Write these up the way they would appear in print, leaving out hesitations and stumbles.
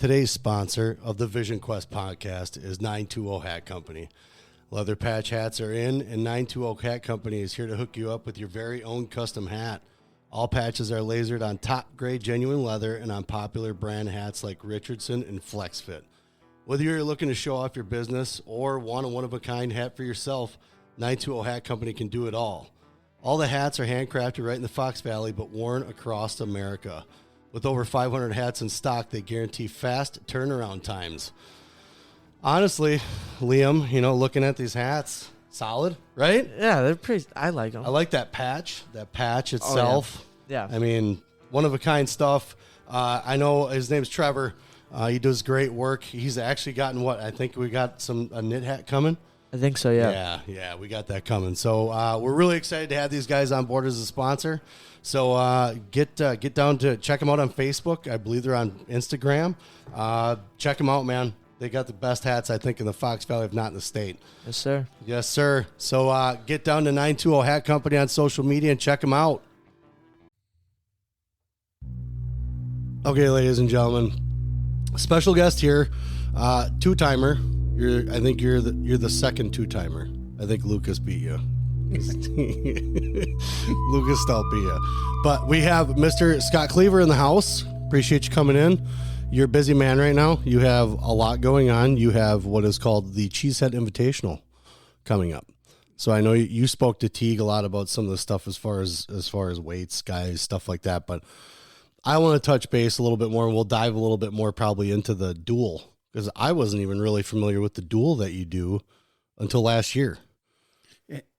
Today's sponsor of the Vision Quest podcast is 920 Hat Company. Leather patch hats are in, and 920 Hat Company is here to hook you up with your very own custom hat. All patches are lasered on top-grade genuine leather and on popular brand hats like Richardson and FlexFit. Whether you're looking to show off your business or want a one-of-a-kind hat for yourself, 920 Hat Company can do it all. All the hats are handcrafted right in the Fox Valley, but worn across America. With over 500 hats in stock, they guarantee fast turnaround times. Honestly, Liam, looking at these hats, solid, right? Yeah, they're pretty. I like them. I like that patch itself. Oh, yeah. I mean, one-of-a-kind stuff. I know his name's Trevor. He does great work. He's actually gotten I think we got a knit hat coming. I think so, yeah. Yeah, we got that coming. So we're really excited to have these guys on board as a sponsor. So get down to check them out on Facebook. I believe they're on Instagram. Check them out, man. They got the best hats, I think, in the Fox Valley, if not in the state. Yes, sir. Yes, sir. So get down to 920 Hat Company on social media and check them out. Okay, ladies and gentlemen, special guest here, two-timer. I think you're the second two-timer. I think Lucas beat you. Lucas still beat you. But we have Mr. Scott Kluever in the house. Appreciate you coming in. You're a busy man right now. You have a lot going on. You have what is called the Cheesehead Invitational coming up. So I know you spoke to Teague a lot about some of the stuff as far as weights, guys, stuff like that. But I want to touch base a little bit more, and we'll dive a little bit more probably into the duel, because I wasn't even really familiar with the duel that you do until last year.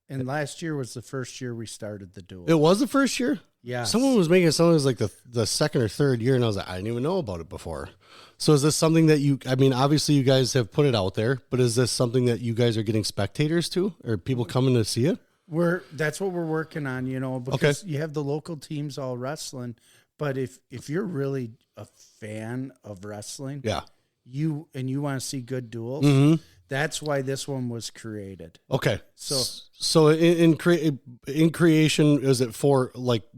And last year was the first year we started the duel. It was the first year? Yeah. Someone was making it sound like the second or third year, and I was like, I didn't even know about it before. So is this something that obviously you guys have put it out there, but is this something that you guys are getting spectators to, or people coming to see it? That's what we're working on, because you have the local teams all wrestling, but if you're really a fan of wrestling, yeah, you want to see good duels, that's why this one was created. Okay. So in creation, is it for,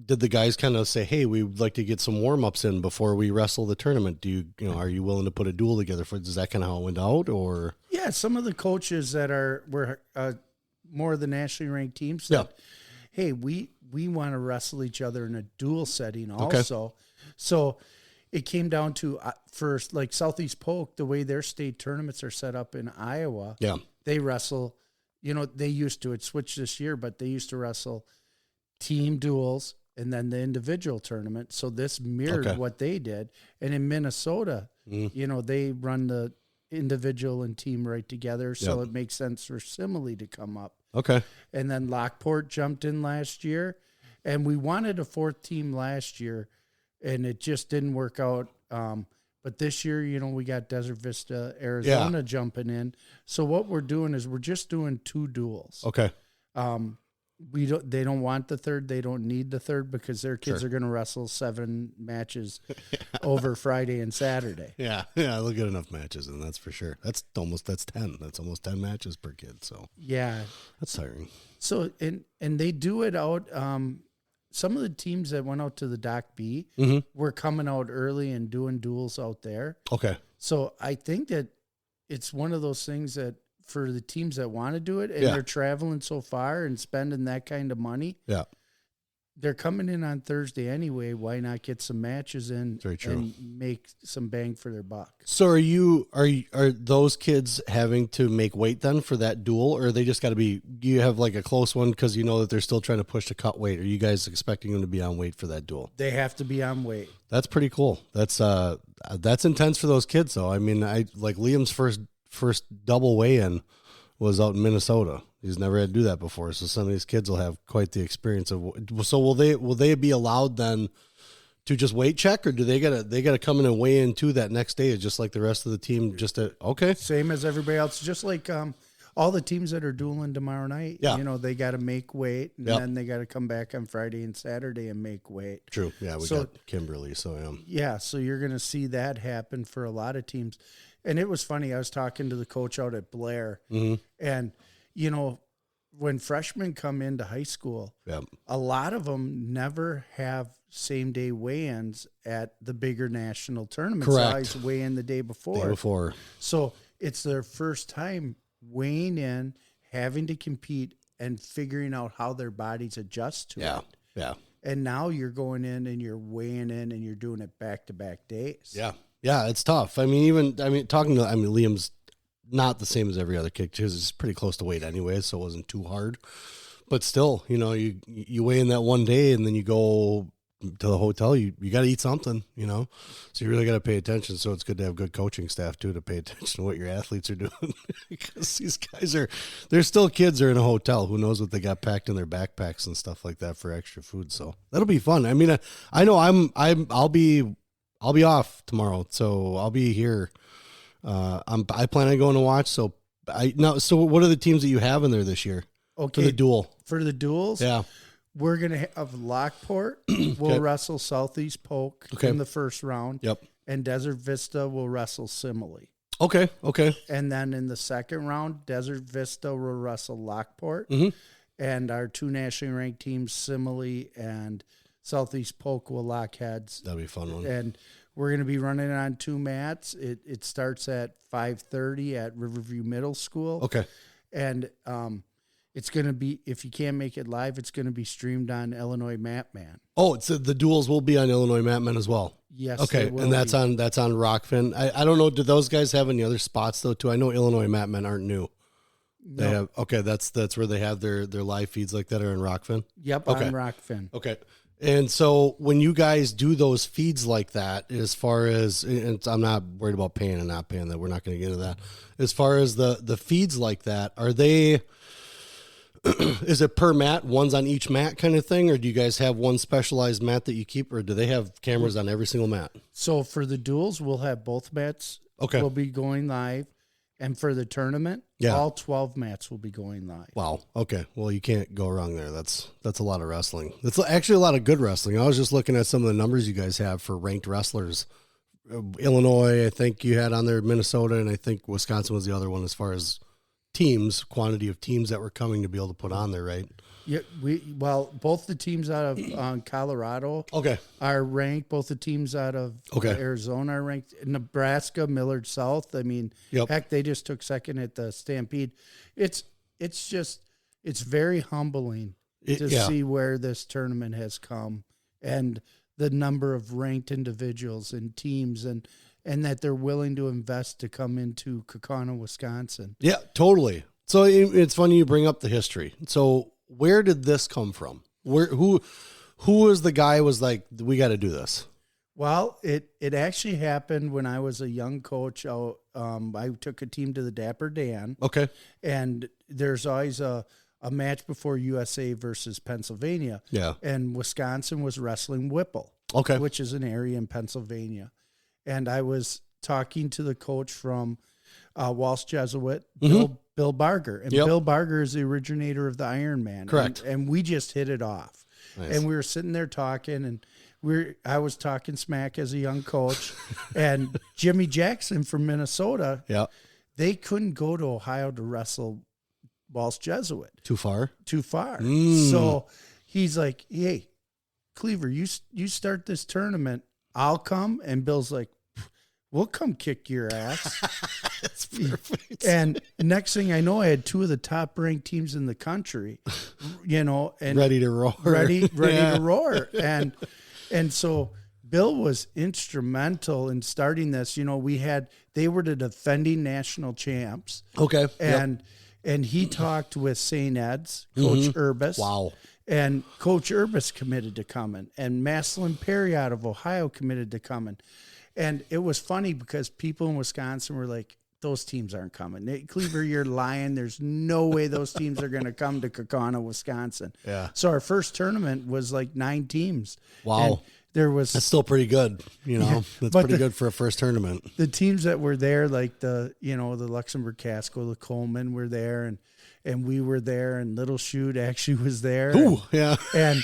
did the guys kind of say, hey, we'd like to get some warm-ups in before we wrestle the tournament? Are you willing to put a duel together for, is that kind of how it went out, or? Yeah, some of the coaches that were more of the nationally ranked teams said, hey, we want to wrestle each other in a duel setting also. Okay. So it came down to first, like Southeast Polk, the way their state tournaments are set up in Iowa. Yeah, they wrestle. They used to. It switched this year, but they used to wrestle team duels and then the individual tournament. So this mirrored what they did. And in Minnesota, they run the individual and team right together. So it makes sense for Simile to come up. Okay. And then Lockport jumped in last year, and we wanted a fourth team last year, and it just didn't work out. But this year, we got Desert Vista, Arizona jumping in. So what we're doing is we're just doing two duels. Okay. They don't want the third. They don't need the third because their kids are going to wrestle 7 matches over Friday and Saturday. Yeah, they'll get enough matches, and that's for sure. That's almost 10. That's almost 10 matches per kid. So yeah, that's tiring. So and they do it out. Some of the teams that went out to the Doc B were coming out early and doing duels out there. Okay. So I think that it's one of those things that for the teams that want to do it and they're traveling so far and spending that kind of money, they're coming in on Thursday anyway. Why not get some matches in and make some bang for their buck? So are those kids having to make weight then for that duel, or they just got to be? You have like a close one because that they're still trying to push to cut weight. Are you guys expecting them to be on weight for that duel? They have to be on weight. That's pretty cool. That's intense for those kids though. I mean, Liam's first double weigh-in was out in Minnesota. He's never had to do that before, so some of these kids will have quite the experience of. So will they be allowed then to just weight check, or do they gotta come in and weigh in too that next day, just like the rest of the team? Same as everybody else, just like all the teams that are dueling tomorrow night. Yeah, they got to make weight, and then they got to come back on Friday and Saturday and make weight. True. Yeah, we got Kimberly. So so you're gonna see that happen for a lot of teams. And it was funny. I was talking to the coach out at Blair, and when freshmen come into high school, a lot of them never have same day weigh-ins at the bigger national tournaments. Correct. They always weigh in the day before. So it's their first time weighing in, having to compete, and figuring out how their bodies adjust to it. Yeah. And now you're going in and you're weighing in and you're doing it back-to-back days. Yeah. Yeah, it's tough. Liam's not the same as every other kid because it's pretty close to weight anyway, so it wasn't too hard. But still, you weigh in that one day and then you go to the hotel, you got to eat something, so you really got to pay attention. So it's good to have good coaching staff too, to pay attention to what your athletes are doing because these guys they're still kids are in a hotel. Who knows what they got packed in their backpacks and stuff like that for extra food. So that'll be fun. I mean, I know I'll be off tomorrow, so I'll be here. I plan on going to watch. So what are the teams that you have in there this year? Okay. For the duel. For the duels? Yeah. We're going to have Lockport will wrestle Southeast Polk in the first round. Yep. And Desert Vista will wrestle Simile. Okay. And then in the second round, Desert Vista will wrestle Lockport. Mm-hmm. And our two nationally ranked teams, Simile and Southeast Polk, will lock heads. That'll be a fun one. And we're going to be running on 2 mats. It starts at 5:30 at Riverview Middle School. Okay. And it's going to be, if you can't make it live, it's going to be streamed on Illinois Mapman. Oh, the duels will be on Illinois Mapman as well. Yes. Okay, and that's on Rockfin. I don't know. Do those guys have any other spots though? Too. I know Illinois Mapmen aren't new. No. They have. Okay, that's where they have their live feeds like that are in Rockfin. Yep, okay. on Rockfin. Okay. And so when you guys do those feeds like that, as far as, and I'm not worried about paying and not paying that, we're not going to get into that. As far as the feeds like that, are they, is it per mat, one's on each mat kind of thing? Or do you guys have one specialized mat that you keep, or do they have cameras on every single mat? So for the duels, we'll have both mats. Okay. Will be going live. And for the tournament, all 12 mats will be going live. Wow. Okay. Well, you can't go wrong there. That's a lot of wrestling. It's actually a lot of good wrestling. I was just looking at some of the numbers you guys have for ranked wrestlers. Illinois, I think you had on there, Minnesota, and I think Wisconsin was the other one as far as quantity of teams that were coming to be able to put on there, right? Yeah, both the teams out of Colorado are ranked. Both the teams out of Arizona are ranked. Nebraska, Millard South. I mean, heck, they just took second at the Stampede. It's very humbling to see where this tournament has come and the number of ranked individuals and teams and that they're willing to invest to come into Kaukauna, Wisconsin. Yeah, totally. So it's funny you bring up the history. So where did this come from? Who was the guy was like, we got to do this? Well, it actually happened when I was a young coach. I took a team to the Dapper Dan. Okay. And there's always a match before USA versus Pennsylvania. Yeah. And Wisconsin was wrestling Whipple. Okay. Which is an area in Pennsylvania. And I was talking to the coach from Walsh Jesuit, Bill Barger. And Bill Barger is the originator of the Ironman. Correct. And we just hit it off. Nice. And we were sitting there talking, and I was talking smack as a young coach. And Jimmy Jackson from Minnesota, they couldn't go to Ohio to wrestle Walsh Jesuit. Too far? So he's like, hey, Kluever, you start this tournament, I'll come. And Bill's like, we'll come kick your ass. That's perfect. And next thing I know, I had 2 of the top ranked teams in the country, and ready to roar, ready to roar. And so Bill was instrumental in starting this. They were the defending national champs. Okay. And he talked with St. Ed's, Coach Urbis. Wow. And Coach Urbis committed to coming. And Maslin Perry out of Ohio committed to coming. And it was funny because people in Wisconsin were like, those teams aren't coming. Kluever, you're lying. There's no way those teams are going to come to Kaukauna, Wisconsin. Yeah. So our first tournament was like 9 teams. Wow. And that's still pretty good. That's pretty good for a first tournament. The teams that were there, like the Luxembourg Casco, the Coleman were there, and we were there, and Little Chute actually was there. Ooh, yeah. And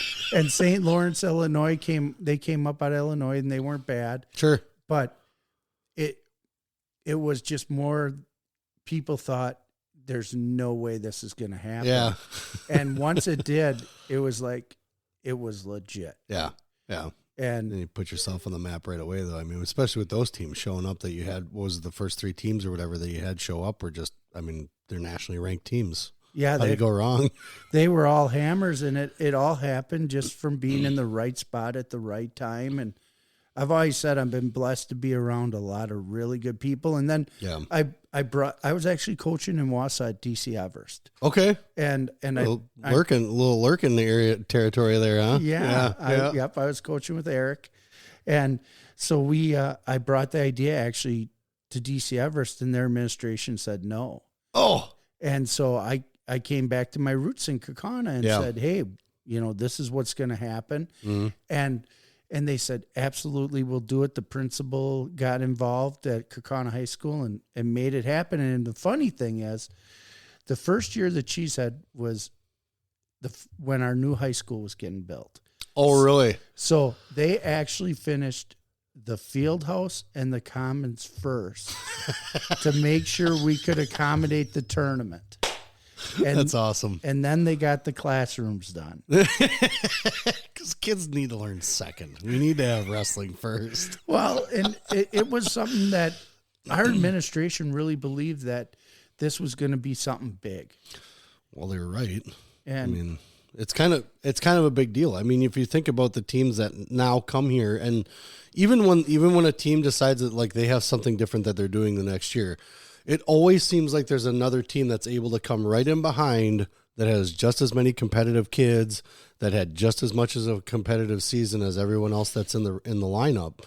St. Lawrence, Illinois came up out of Illinois, and they weren't bad. Sure. But it was just more, people thought there's no way this is going to happen. Yeah. And once it did, it was like, it was legit. Yeah. Yeah. And then you put yourself on the map right away, though. I mean, especially with those teams showing up that you had, what was it, the first 3 teams or whatever that you had show up were just, I mean, they're nationally ranked teams. Yeah. How did it go wrong? They were all hammers, and it all happened just from being in the right spot at the right time. And I've always said I've been blessed to be around a lot of really good people. And then I was actually coaching in Wausau at DC Everest. Okay. And a little lurk in the area territory there, huh? Yeah. I was coaching with Eric. And so I brought the idea actually to DC Everest, and their administration said no. Oh. And so I came back to my roots in Kaukauna and said, hey, this is what's going to happen. Mm-hmm. And they said, absolutely, we'll do it. The principal got involved at Kaukauna High School and made it happen. And the funny thing is, the first year the Cheesehead was when our new high school was getting built. Oh, really? So they actually finished the field house and the commons first to make sure we could accommodate the tournament. And, that's awesome. And then they got the classrooms done. Because kids need to learn second. We need to have wrestling first. Well, and it was something that our administration really believed that this was going to be something big. Well, they were right. And I mean, it's kind of a big deal. I mean, if you think about the teams that now come here, and even when a team decides that like they have something different that they're doing the next year, it always seems like there's another team that's able to come right in behind that has just as many competitive kids, that had just as much as a competitive season as everyone else that's in the lineup.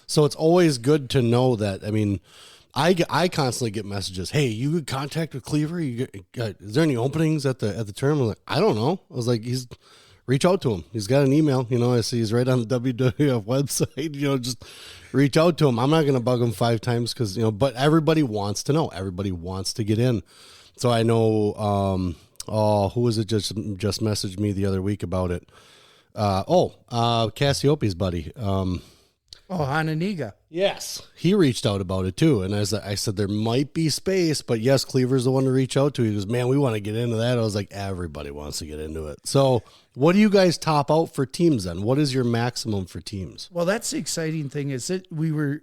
So it's always good to know that. I mean, I constantly get messages. Hey, you could contact with Kluever. Is there any openings at the tournament? I'm like, I don't know. I was like, reach out to him. He's got an email. I see he's right on the WWF website. Just reach out to him. I'm not going to bug him 5 times because, but everybody wants to know. Everybody wants to get in. So I know, who was it just messaged me the other week about it? Cassiopei's buddy. Hananiga. Yes. He reached out about it too. And as I said, there might be space, but yes, Cleaver's the one to reach out to. He goes, man, we want to get into that. I was like, everybody wants to get into it. So what do you guys top out for teams then? What is your maximum for teams? Well, that's the exciting thing is that we were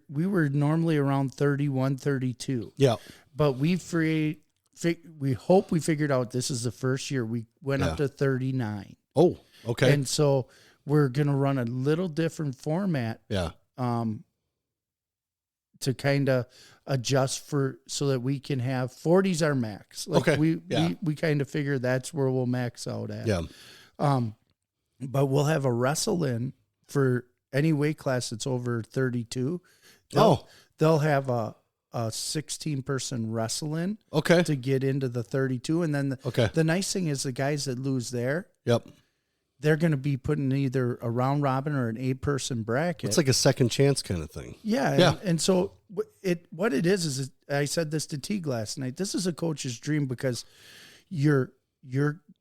normally around 31, 32. Yeah. But we hope we figured out this is the first year we went up to 39. Oh, okay. And so we're going to run a little different format. Yeah. To kind of adjust so that we can have 40's our max. Like okay. We kind of figure that's where we'll max out at. Yeah. But we'll have a wrestle in for any weight class that's over 32. They'll have a 16-person wrestle in. Okay. To get into the 32. And then the nice thing is the guys that lose there. Yep. They're going to be put in either a round robin or an 8-person bracket. It's like a second chance kind of thing. Yeah. And so what it is I said this to Teague last night. This is a coach's dream because your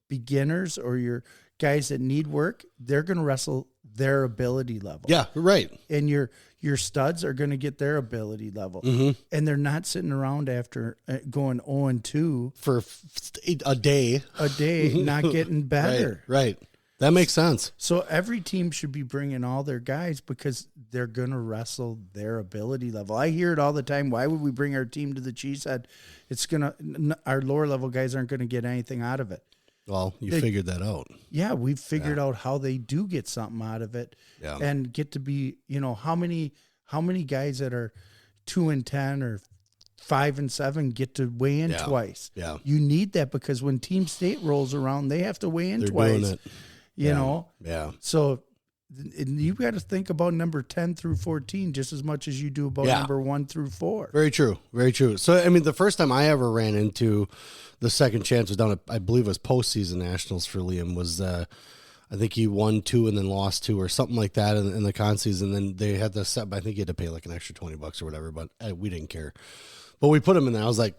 beginners or your guys that need work, they're going to wrestle their ability level. Yeah, right. And your studs are going to get their ability level. Mm-hmm. And they're not sitting around after going 0-2 for a day, not getting better. Right. That makes sense. So every team should be bringing all their guys because they're going to wrestle their ability level. I hear it all the time. Why would we bring our team to the Cheesehead? Our lower level guys aren't going to get anything out of it. Well, you figured that out. Yeah, we've figured out how they do get something out of it, and get to be, how many guys that are 2-10 or 5-7 get to weigh in twice. Yeah, you need that because when Team State rolls around, they have to weigh in They're twice. Doing it. You know, So you got to think about number 10 through 14 just as much as you do about number 1 through 4. Very true. Very true. So, I mean, the first time I ever ran into the second chance was down at, I believe it was postseason nationals for Liam, was I think he won 2 and then lost 2 or something like that in the con season. Then they had the set, but I think he had to pay like an extra $20 or whatever, but we didn't care. But we put him in there. I was like,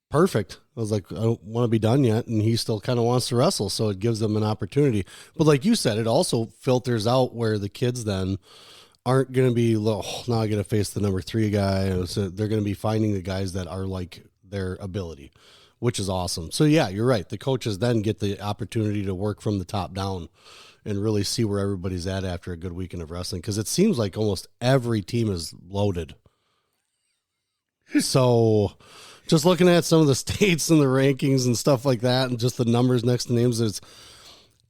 perfect. I was like, I don't want to be done yet. And he still kind of wants to wrestle. So it gives them an opportunity. But like you said, it also filters out where the kids then aren't going to be, now I got to face the number 3 guy. So they're going to be finding the guys that are like their ability, which is awesome. So yeah, you're right. The coaches then get the opportunity to work from the top down and really see where everybody's at after a good weekend of wrestling. Because it seems like almost every team is loaded. So just looking at some of the states and the rankings and stuff like that, and just the numbers next to names, it's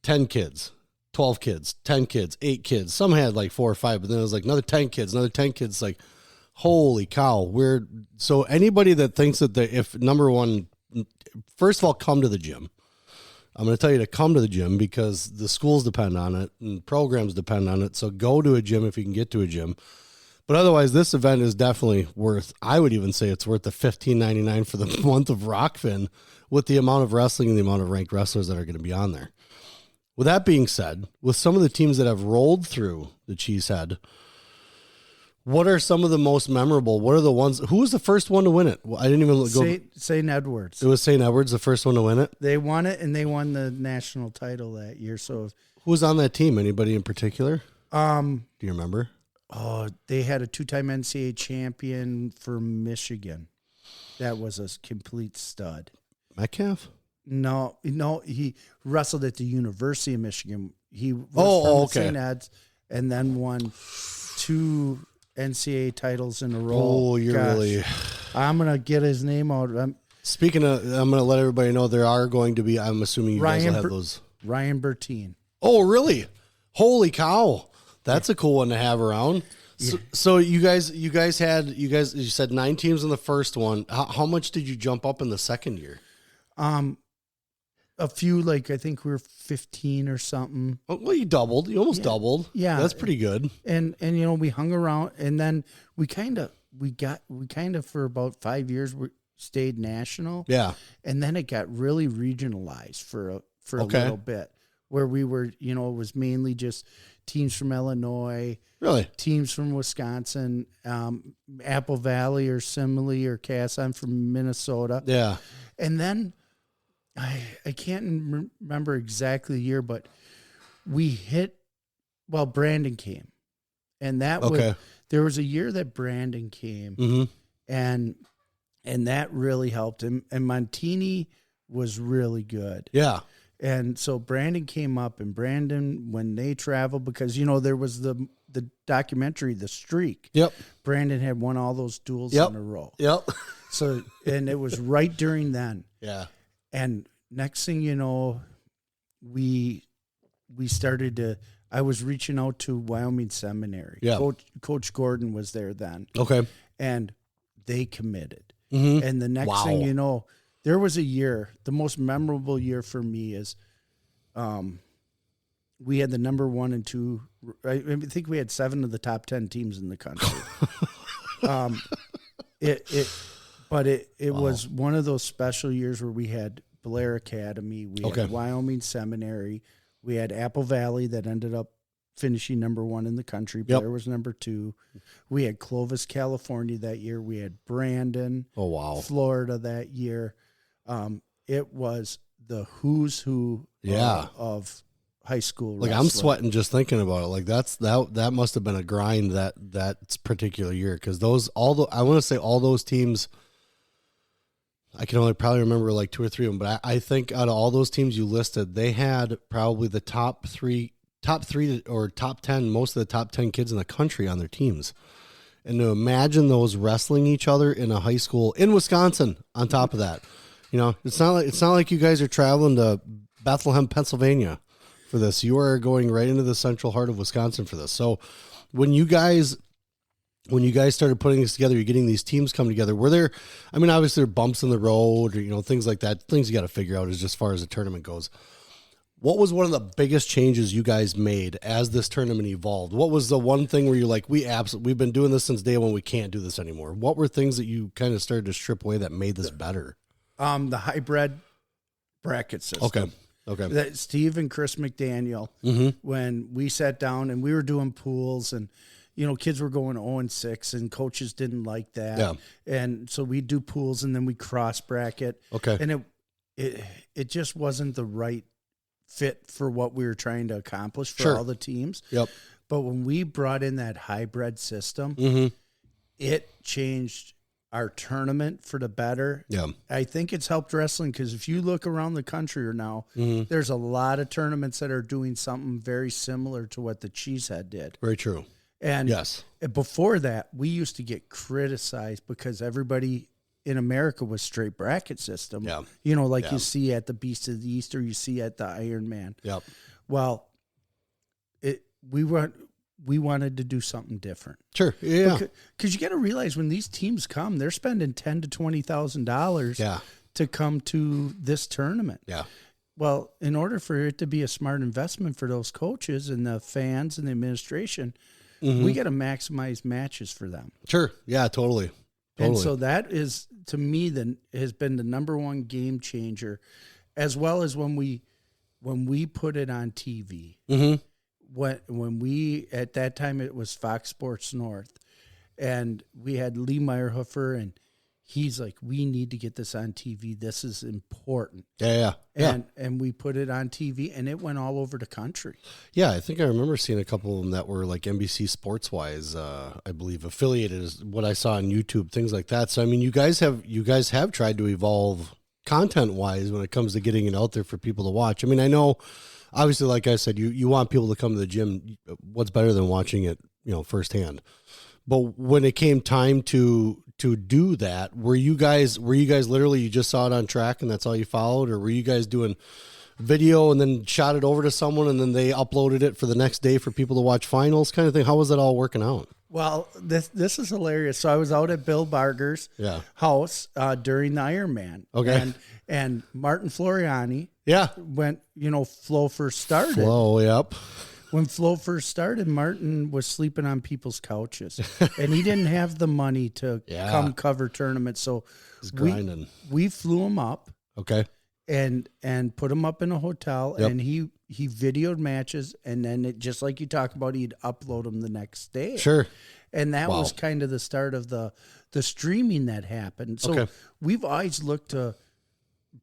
10 kids, 12 kids, 10 kids, 8 kids. Some had like 4 or 5, but then it was like another 10 kids, another 10 kids. Like, holy cow. So anybody that thinks that if number one, first of all, come to the gym. I'm going to tell you to come to the gym because the schools depend on it and programs depend on it. So go to a gym if you can get to a gym. But otherwise, this event is definitely worth, I would even say it's worth the $15.99 for the month of Rockfin with the amount of wrestling and the amount of ranked wrestlers that are going to be on there. With that being said, with some of the teams that have rolled through the Cheesehead, what are some of the most memorable? What are the ones? Who was the first one to win it? I didn't even go. St. Edwards. It was St. Edwards, the first one to win it? They won it, and they won the national title that year. So, who was on that team? Anybody in particular? Do you remember? Oh, they had a 2-time NCAA champion for Michigan. That was a complete stud. Metcalf? No, he wrestled at the University of Michigan. He was from St. Ed's and then won 2 NCAA titles in a row. Oh, really? I'm going to get his name out. Speaking of, I'm going to let everybody know there are going to be, I'm assuming you guys will have those. Ryan Bertine. Oh, really? Holy cow. That's a cool one to have around. So you said 9 teams in the first one. How much did you jump up in the second year? A few, like I think we were 15 or something. Oh, well, you doubled. You almost doubled. Yeah, that's pretty good. And we hung around, and then we kind of for about 5 years we stayed national. Yeah, and then it got really regionalized for a little bit, where we were, it was mainly just teams from Illinois, really, teams from Wisconsin, Apple Valley or Simile or Cass. I'm from Minnesota. Yeah, and then. I can't remember exactly the year, but Brandon came, and there was a year that Brandon came, mm-hmm. and that really helped him. And Montini was really good. Yeah. And so Brandon came up, and Brandon, when they traveled, because, there was the documentary, The Streak. Yep. Brandon had won all those duels in a row. Yep. So, and it was right during then. Yeah. And next thing you know, we started to. I was reaching out to Wyoming Seminary. Yeah. Coach Gordon was there then. Okay. And they committed. Mm-hmm. And the next thing you know, there was a year. The most memorable year for me is, we had the number 1 and 2. I think we had 7 of the top 10 teams in the country. It was one of those special years where we had Blair Academy, we had Wyoming Seminary, we had Apple Valley that ended up finishing number 1 in the country. Blair was number 2. We had Clovis, California that year. We had Brandon, Florida that year. It was the who's who of high school wrestling. Like, I'm sweating just thinking about it. Like, that must have been a grind that particular year, because I want to say all those teams. I can only probably remember like 2 or 3 of them, but I think out of all those teams you listed, they had probably the top 3 or top 10, most of the top 10 kids in the country on their teams. And to imagine those wrestling each other in a high school in Wisconsin on top of that, it's not like you guys are traveling to Bethlehem, Pennsylvania for this. You are going right into the central heart of Wisconsin for this. So when you guys started putting this together, you're getting these teams come together. Were there, obviously there are bumps in the road or, things like that, things you got to figure out as far as the tournament goes. What was one of the biggest changes you guys made as this tournament evolved? What was the one thing where you're like, we've been doing this since day one, we can't do this anymore? What were things that you kind of started to strip away that made this better? The hybrid bracket system. Okay. That Steve and Chris McDaniel, when we sat down and we were doing pools and, kids were going 0-6 and coaches didn't like that. Yeah. And so we do pools and then we cross bracket. Okay. And it just wasn't the right fit for what we were trying to accomplish for all the teams. Yep. But when we brought in that hybrid system, it changed our tournament for the better. Yeah. I think it's helped wrestling because if you look around the country now, there's a lot of tournaments that are doing something very similar to what the Cheesehead did. Very true. And yes, before that, we used to get criticized because everybody in America was straight bracket system. Yeah. You know, like you see at the Beast of the East or you see at the Iron Man. Yep. Well, we wanted to do something different. Sure. Yeah. Because you got to realize when these teams come, they're spending $10,000 to $20,000 to come to this tournament. Yeah. Well, in order for it to be a smart investment for those coaches and the fans and the administration, we got to maximize matches for them. Sure. Yeah, totally. And so that is, to me, has been the number one game changer, as well as when we put it on TV. When we, at that time, it was Fox Sports North, and we had Lee Meyerhofer, and he's like, we need to get this on TV. This is important. Yeah. And we put it on TV, and it went all over the country. Yeah, I think I remember seeing a couple of them that were like NBC Sports Wise, I believe, affiliated is what I saw on YouTube, things like that. So I mean, you guys have tried to evolve content wise when it comes to getting it out there for people to watch. I mean, I know obviously, like I said, you want people to come to the gym. What's better than watching it, firsthand? But when it came time to do that, were you guys literally, you just saw it on track and that's all you followed, or were you guys doing video and then shot it over to someone and then they uploaded it for the next day for people to watch finals kind of thing? How was that all working out? Well, this is hilarious. So I was out at Bill Barger's house during the Iron Man. Okay. And Martin Floriani went, Flo first started. Flo, yep. When Flo first started, Martin was sleeping on people's couches, and he didn't have the money to come cover tournaments. So we flew him up, and put him up in a hotel, and he videoed matches, and then just like you talked about, he'd upload them the next day. Sure, and that was kind of the start of the streaming that happened. So we've always looked to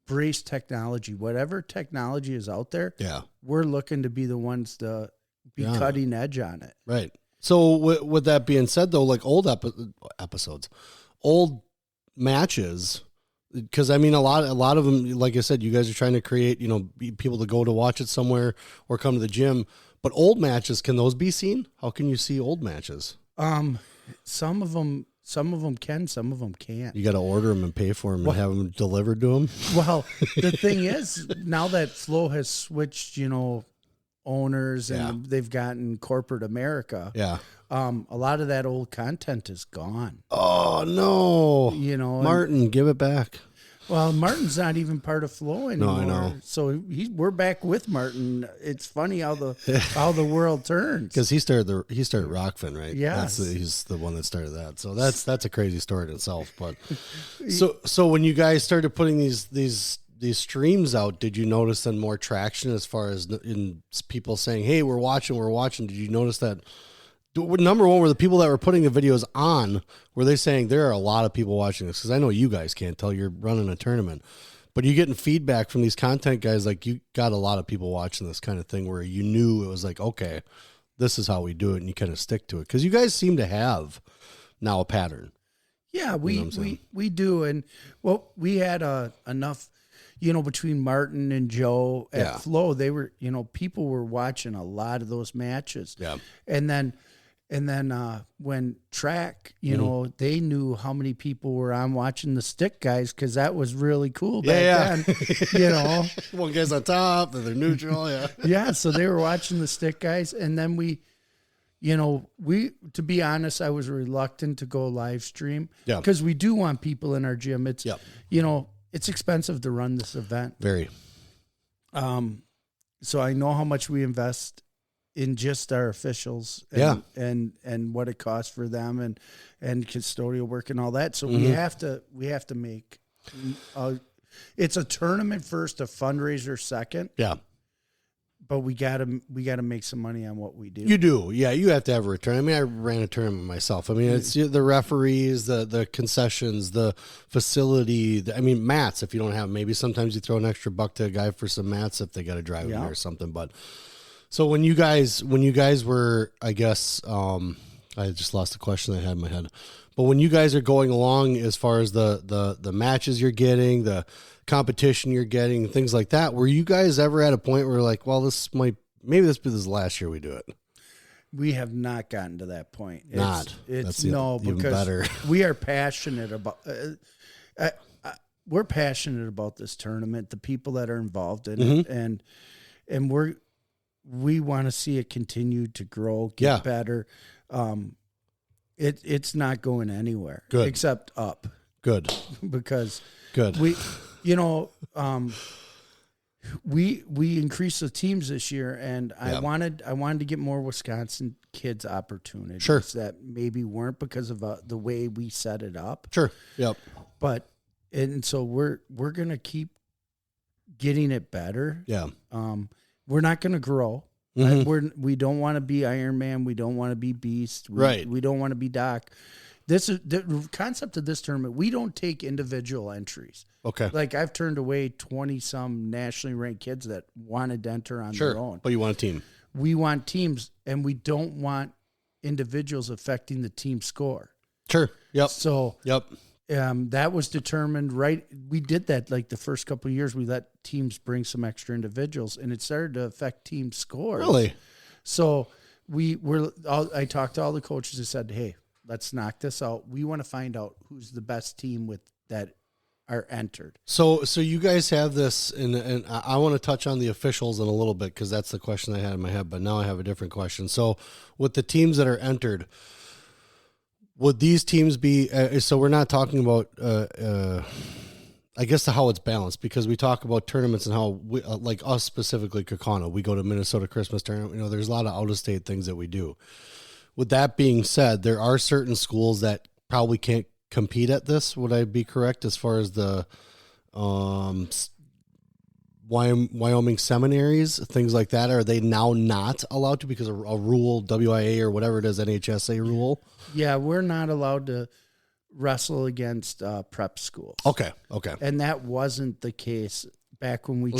brace technology, whatever technology is out there. Yeah, we're looking to be the ones to be cutting edge on it. Right. So with that being said, though, like old episodes, old matches, because I mean, a lot of them, like I said, you guys are trying to create, people to go to watch it somewhere or come to the gym. But old matches, can those be seen? How can you see old matches? Some of them can, some of them can't. You got to order them and pay for them and have them delivered to them. Well, the thing is, now that Flo has switched, owners and they've gotten corporate America. Yeah. A lot of that old content is gone. Oh no. Martin, give it back. Well, Martin's not even part of Flo anymore. No, I know. So we're back with Martin. It's funny how the world turns. Because he started Rockfin, right? Yeah, he's the one that started that. So that's a crazy story in itself. But so when you guys started putting these streams out, did you notice then more traction as far as in people saying, "Hey, we're watching"? Did you notice that? Number one, were the people that were putting the videos on, were they saying there are a lot of people watching this? Because I know you guys can't tell, you're running a tournament, but you're getting feedback from these content guys, like you got a lot of people watching this kind of thing where you knew it was like, okay, this is how we do it, and you kind of stick to it. Because you guys seem to have now a pattern. Yeah, we do. And we had enough, between Martin and Joe at Flo, they were, people were watching a lot of those matches. Yeah. And then when track, they knew how many people were on watching the stick guys, because that was really cool back then. One guy's on top, then they're neutral. Yeah. Yeah. So they were watching the stick guys. And then we, to be honest, I was reluctant to go live stream because we do want people in our gym. It's, it's expensive to run this event. Very. So I know how much we invest in just our officials and what it costs for them and custodial work and all that. So we have to make, it's a tournament first, a fundraiser second. Yeah. But we gotta make some money on what we do. You do. Yeah. You have to have a return. I mean, I ran a tournament myself. I mean, it's the referees, the concessions, the facility. Mats, if you don't have, maybe sometimes you throw an extra $1 to a guy for some mats if they got to drive in or something. But so when you guys were, I guess, I just lost the question I had in my head, But when you guys are going along, as far as the matches you're getting, the competition you're getting, things like that, were you guys ever at a point where like, well, maybe this be the last year we do it? We have not gotten to that point. Because better. We are passionate about. We're passionate about this tournament, the people that are involved in it, and we want to see it continue to grow, get better. It's not going anywhere. Good. Except up. Good. Because good. We increased the teams this year, and I wanted to get more Wisconsin kids opportunities that maybe weren't because of the way we set it up. Sure. Yep. And so we're gonna keep getting it better. Yeah. We're not gonna grow. We don't want to be Iron Man. We don't want to be Beast. We don't want to be Doc. This is the concept of this tournament. We don't take individual entries. Okay. Like I've turned away 20-some nationally ranked kids that wanted to enter on their own. But you want a team. We want teams, and we don't want individuals affecting the team score. Sure. Yep. So that was determined, right? We did that like the first couple of years. We let teams bring some extra individuals, and it started to affect team scores. Really? So I talked to all the coaches and said, hey, let's knock this out. We want to find out who's the best team with that are entered. So you guys have this, and I want to touch on the officials in a little bit because that's the question I had in my head, but now I have a different question. So with the teams that are entered, would these teams be, so we're not talking about, I guess how it's balanced, because we talk about tournaments and how we, like us specifically, Kakana, we go to Minnesota Christmas tournament. There's a lot of out-of-state things that we do. With that being said, there are certain schools that probably can't compete at this. Would I be correct as far as the Wyoming seminaries, things like that? Are they now not allowed to because of a rule, WIA or whatever it is, NHSA rule? Yeah, we're not allowed to wrestle against prep schools. Okay. And that wasn't the case back when we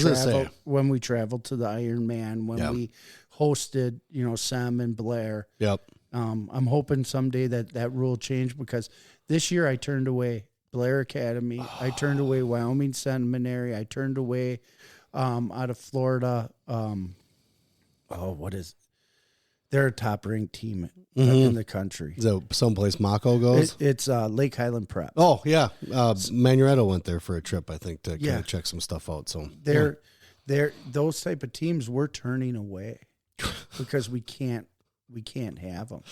traveled to the Iron Man, when we hosted, Sam and Blair. Yep. I'm hoping someday that rule changed, because this year I turned away Blair Academy. I turned away Wyoming Seminary. I turned away out of Florida. They're a top-ranked team in the country. Is that someplace Mako goes? It's Lake Highland Prep. Oh, yeah. Manuretto went there for a trip, I think, to kind of check some stuff out. So they're those type of teams we're turning away because we can't have them.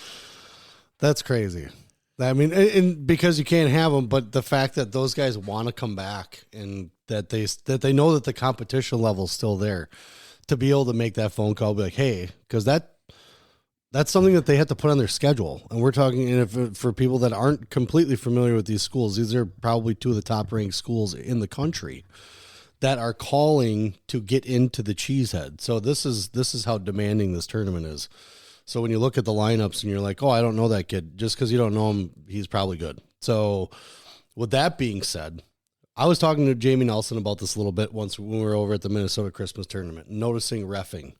That's crazy. I mean, and because you can't have them, but the fact that those guys want to come back and that they know that the competition level is still there, to be able to make that phone call, be like, hey, because that's something that they have to put on their schedule. And we're talking, and for people that aren't completely familiar with these schools, these are probably two of the top ranked schools in the country that are calling to get into the Cheesehead. So this is how demanding this tournament is. So when you look at the lineups and you're like, oh, I don't know that kid, just because you don't know him, he's probably good. So with that being said, I was talking to Jamie Nelson about this a little bit once when we were over at the Minnesota Christmas tournament, noticing reffing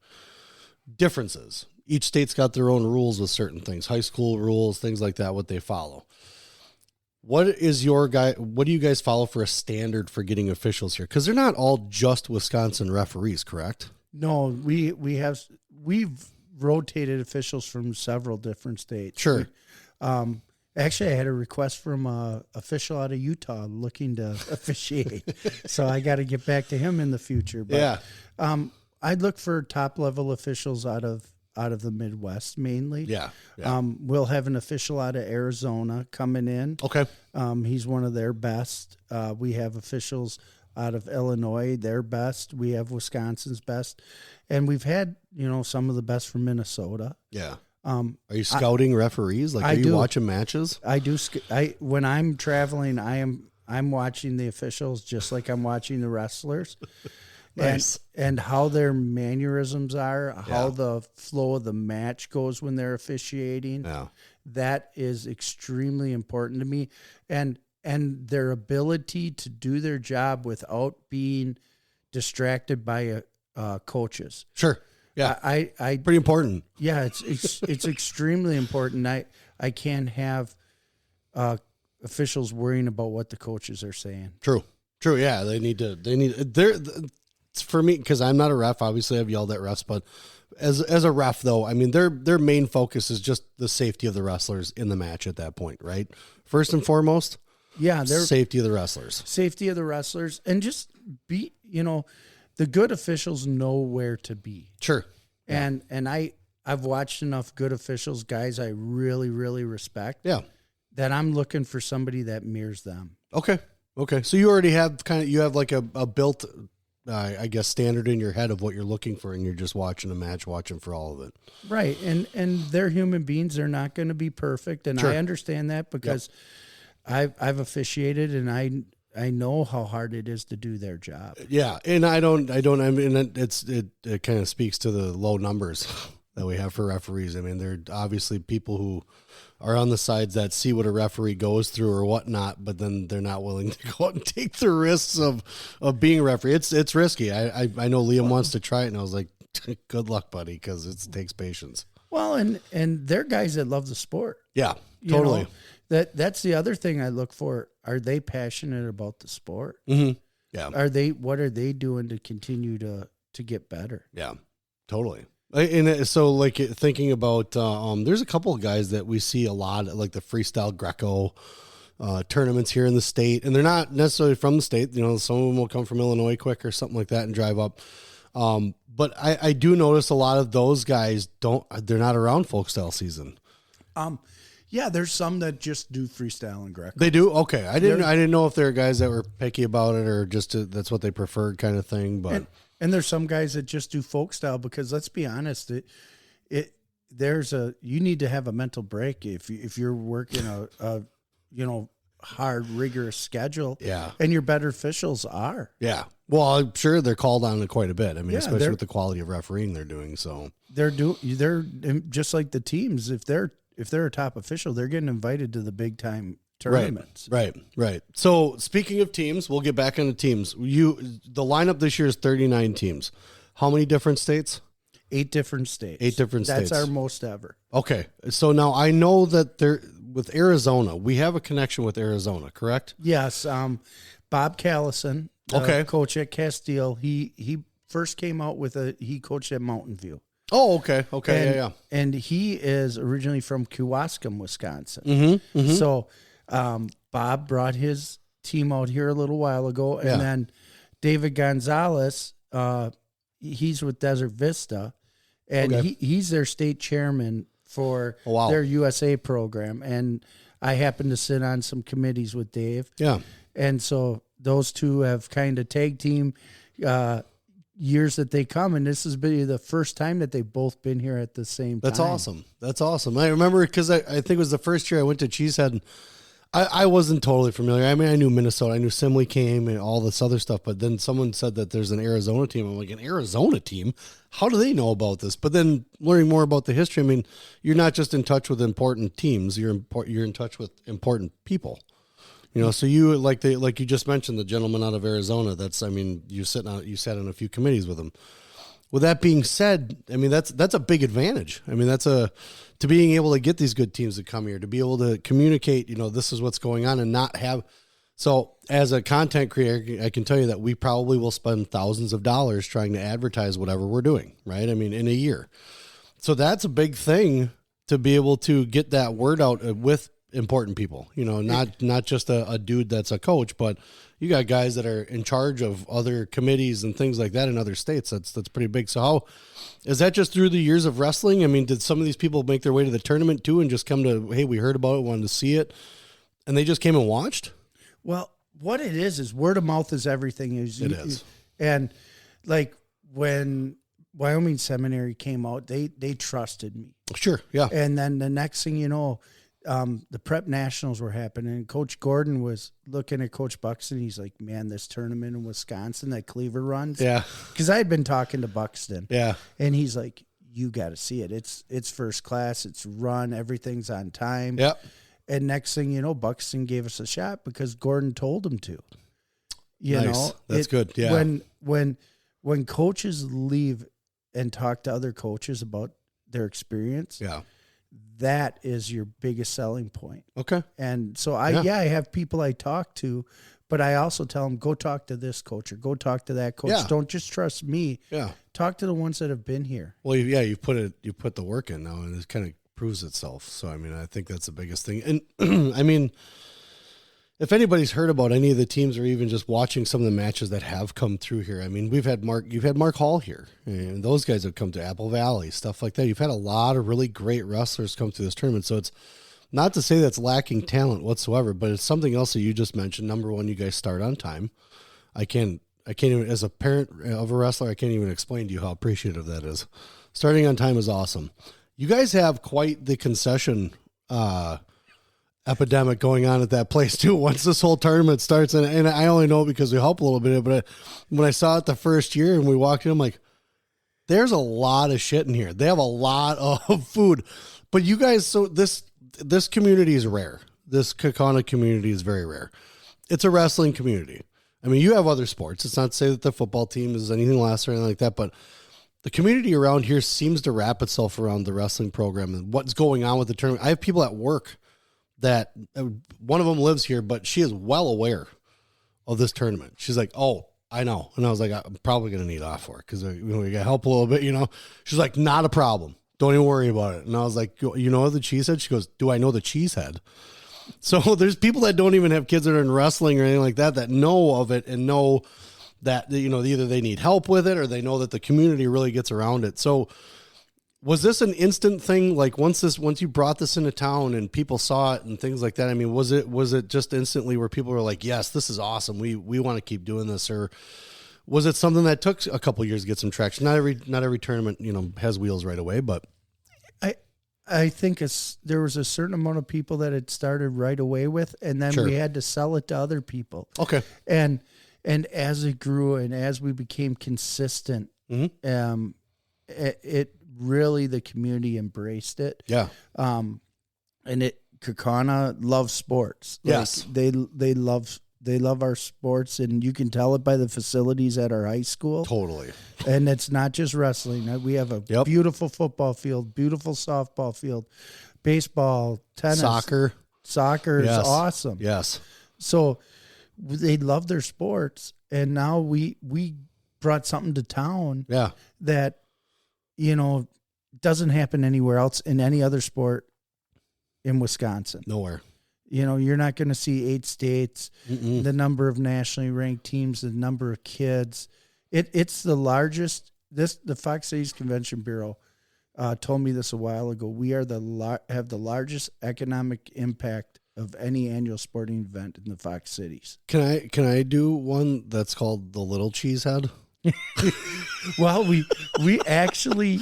differences. Each state's got their own rules with certain things, high school rules, things like that, what they follow. What do you guys follow for a standard for getting officials here? Because they're not all just Wisconsin referees, correct? No, we've rotated officials from several different states. Sure. Actually, I had a request from an official out of Utah looking to officiate, so I got to get back to him in the future. But, I'd look for top-level officials out of the Midwest mainly. Yeah. We'll have an official out of Arizona coming in. Okay. He's one of their best. We have officials out of Illinois, their best. We have Wisconsin's best. And we've had, some of the best from Minnesota. Yeah. Are you scouting referees? Are you watching matches? I do. When I'm traveling, I'm watching the officials just like I'm watching the wrestlers. Nice. And how their mannerisms are, how the flow of the match goes when they're officiating. Yeah. That is extremely important to me. And their ability to do their job without being distracted by coaches. Sure. Yeah. I pretty important. Yeah, it's extremely important. I can't have officials worrying about what the coaches are saying. True. Yeah, for me, because I'm not a ref. Obviously, I've yelled at refs, but as a ref, though, I mean, their main focus is just the safety of the wrestlers in the match at that point, right? First and foremost, safety of the wrestlers, and just be, the good officials know where to be. Sure. And I've watched enough good officials, guys I really, really respect. Yeah. That I'm looking for somebody that mirrors them. Okay. So you already have like a built, I guess, standard in your head of what you're looking for, and you're just watching a match, watching for all of it. Right. And they're human beings. They're not going to be perfect. And I understand that because I've officiated, and I know how hard it is to do their job. Yeah. And I mean, it kind of speaks to the low numbers that we have for referees. I mean, they're obviously people who are on the sides that see what a referee goes through or whatnot, but then they're not willing to go out and take the risks of being a referee. It's risky. I know Liam wants to try it, and I was like, good luck, buddy, because it takes patience. Well, and they're guys that love the sport. Yeah, totally. That's the other thing I look for. Are they passionate about the sport? Mm-hmm. Yeah. What are they doing to continue to get better? Yeah, totally. And so, like, thinking about, there's a couple of guys that we see a lot, like the freestyle Greco tournaments here in the state, and they're not necessarily from the state. Some of them will come from Illinois quick or something like that and drive up. But I do notice a lot of those guys they're not around folkstyle season. Yeah, there's some that just do freestyle and Greco. They do? Okay. I didn't know if there are guys that were picky about it or just that's what they preferred kind of thing, but. And there's some guys that just do folk style because, let's be honest, you need to have a mental break if you're working a hard, rigorous schedule. Yeah. And your better officials are. Yeah. Well, I'm sure they're called on it quite a bit. I mean, especially with the quality of refereeing they're doing. So they're just like the teams. If they're a top official, they're getting invited to the big time tournaments. Right. So speaking of teams, we'll get back into teams. The lineup this year is 39 teams. How many different states? 8 different states. That's our most ever. Okay. So now I know that with Arizona, we have a connection with Arizona, correct? Yes. Bob Callison, coach at Castile, he first came out he coached at Mountain View. Oh, okay. Yeah. And he is originally from Kewaskum, Wisconsin. Mm-hmm. So Bob brought his team out here a little while ago, and then David Gonzalez, he's with Desert Vista, and he's their state chairman for their USA program. And I happen to sit on some committees with Dave. Yeah. And so those two have kind of tag team years that they come, and this has been the first time that they've both been here at the same time. That's awesome. I remember because I think it was the first year I went to Cheesehead, and I wasn't totally familiar. I mean, I knew Minnesota, I knew Simley came and all this other stuff, but then someone said that there's an Arizona team. I'm like, an Arizona team? How do they know about this? But then learning more about the history, I mean, you're not just in touch with important teams, you're in touch with important people. So you like you just mentioned, the gentleman out of Arizona. You sat on a few committees with him. With that being said, I mean that's a big advantage. I mean to being able to get these good teams to come here, to be able to communicate. This is what's going on, and not have. So as a content creator, I can tell you that we probably will spend thousands of dollars trying to advertise whatever we're doing. Right? I mean, in a year. So that's a big thing to be able to get that word out with important people, not just a dude that's a coach, but you got guys that are in charge of other committees and things like that in other states. That's pretty big. So how is that just through the years of wrestling? I mean, did some of these people make their way to the tournament too and just come to, hey, we heard about it, wanted to see it, and they just came and watched? Well, what it is word of mouth is everything. It is. And like when Wyoming Seminary came out, they trusted me. Sure. Yeah. And then the next thing you know, the prep nationals were happening. Coach Gordon was looking at Coach Buxton. He's like, man, this tournament in Wisconsin that Kluever runs. Yeah. Because I had been talking to Buxton. Yeah. And he's like, you got to see it. It's first class. It's run. Everything's on time. Yep. And next thing you know, Buxton gave us a shot because Gordon told him to. Nice. That's good. Yeah. When coaches leave and talk to other coaches about their experience. Yeah. that is your biggest selling point. Okay. And so I have people I talk to, but I also tell them, go talk to this coach or go talk to that coach. Yeah. Don't just trust me. Yeah. Talk to the ones that have been here. Well, you put the work in now, and it kind of proves itself. So, I mean, I think that's the biggest thing. And I mean, if anybody's heard about any of the teams or even just watching some of the matches that have come through here, I mean, you've had Mark Hall here, and those guys have come to Apple Valley, stuff like that. You've had a lot of really great wrestlers come through this tournament. So it's not to say that's lacking talent whatsoever, but it's something else that you just mentioned. Number one, you guys start on time. I can't even, as a parent of a wrestler, I can't even explain to you how appreciative that is. Starting on time is awesome. You guys have quite the concession epidemic going on at that place too. Once this whole tournament starts, and I only know because we help a little bit, but when I saw it the first year and we walked in, I'm like, there's a lot of shit in here. They have a lot of food, but you guys, so this community is rare. This Kaukauna community is very rare. It's a wrestling community. I mean, you have other sports. It's not to say that the football team is anything less or anything like that, but the community around here seems to wrap itself around the wrestling program and what's going on with the tournament. I have people at work that one of them lives here, but she is well aware of this tournament. She's like, oh, I know. And I was like, I'm probably going to need off for it because we got to help a little bit, She's like, not a problem. Don't even worry about it. And I was like, you know the Cheesehead? She goes, do I know the Cheesehead? So there's people that don't even have kids that are in wrestling or anything like that know of it and know that, either they need help with it or they know that the community really gets around it. So was this an instant thing? Like once you brought this into town and people saw it and things like that, I mean, was it just instantly where people were like, yes, this is awesome. We want to keep doing this, or was it something that took a couple of years to get some traction? Not every tournament, has wheels right away, but I think there was a certain amount of people that it started right away with, and then we had to sell it to other people. Okay. And as it grew and as we became consistent, it really, the community embraced it. Yeah. And Kaukauna loves sports. Yes. Like they love our sports, and you can tell it by the facilities at our high school. Totally. And it's not just wrestling. We have a beautiful football field, beautiful softball field, baseball, tennis. Soccer is awesome. Yes. So they love their sports, and now we brought something to town that, doesn't happen anywhere else in any other sport in Wisconsin. Nowhere. You're not going to see 8 states, the number of nationally ranked teams, the number of kids. It's the largest. The Fox Cities Convention Bureau told me this a while ago. We are have the largest economic impact of any annual sporting event in the Fox Cities. Can I do one that's called the Little Cheesehead? Well, we actually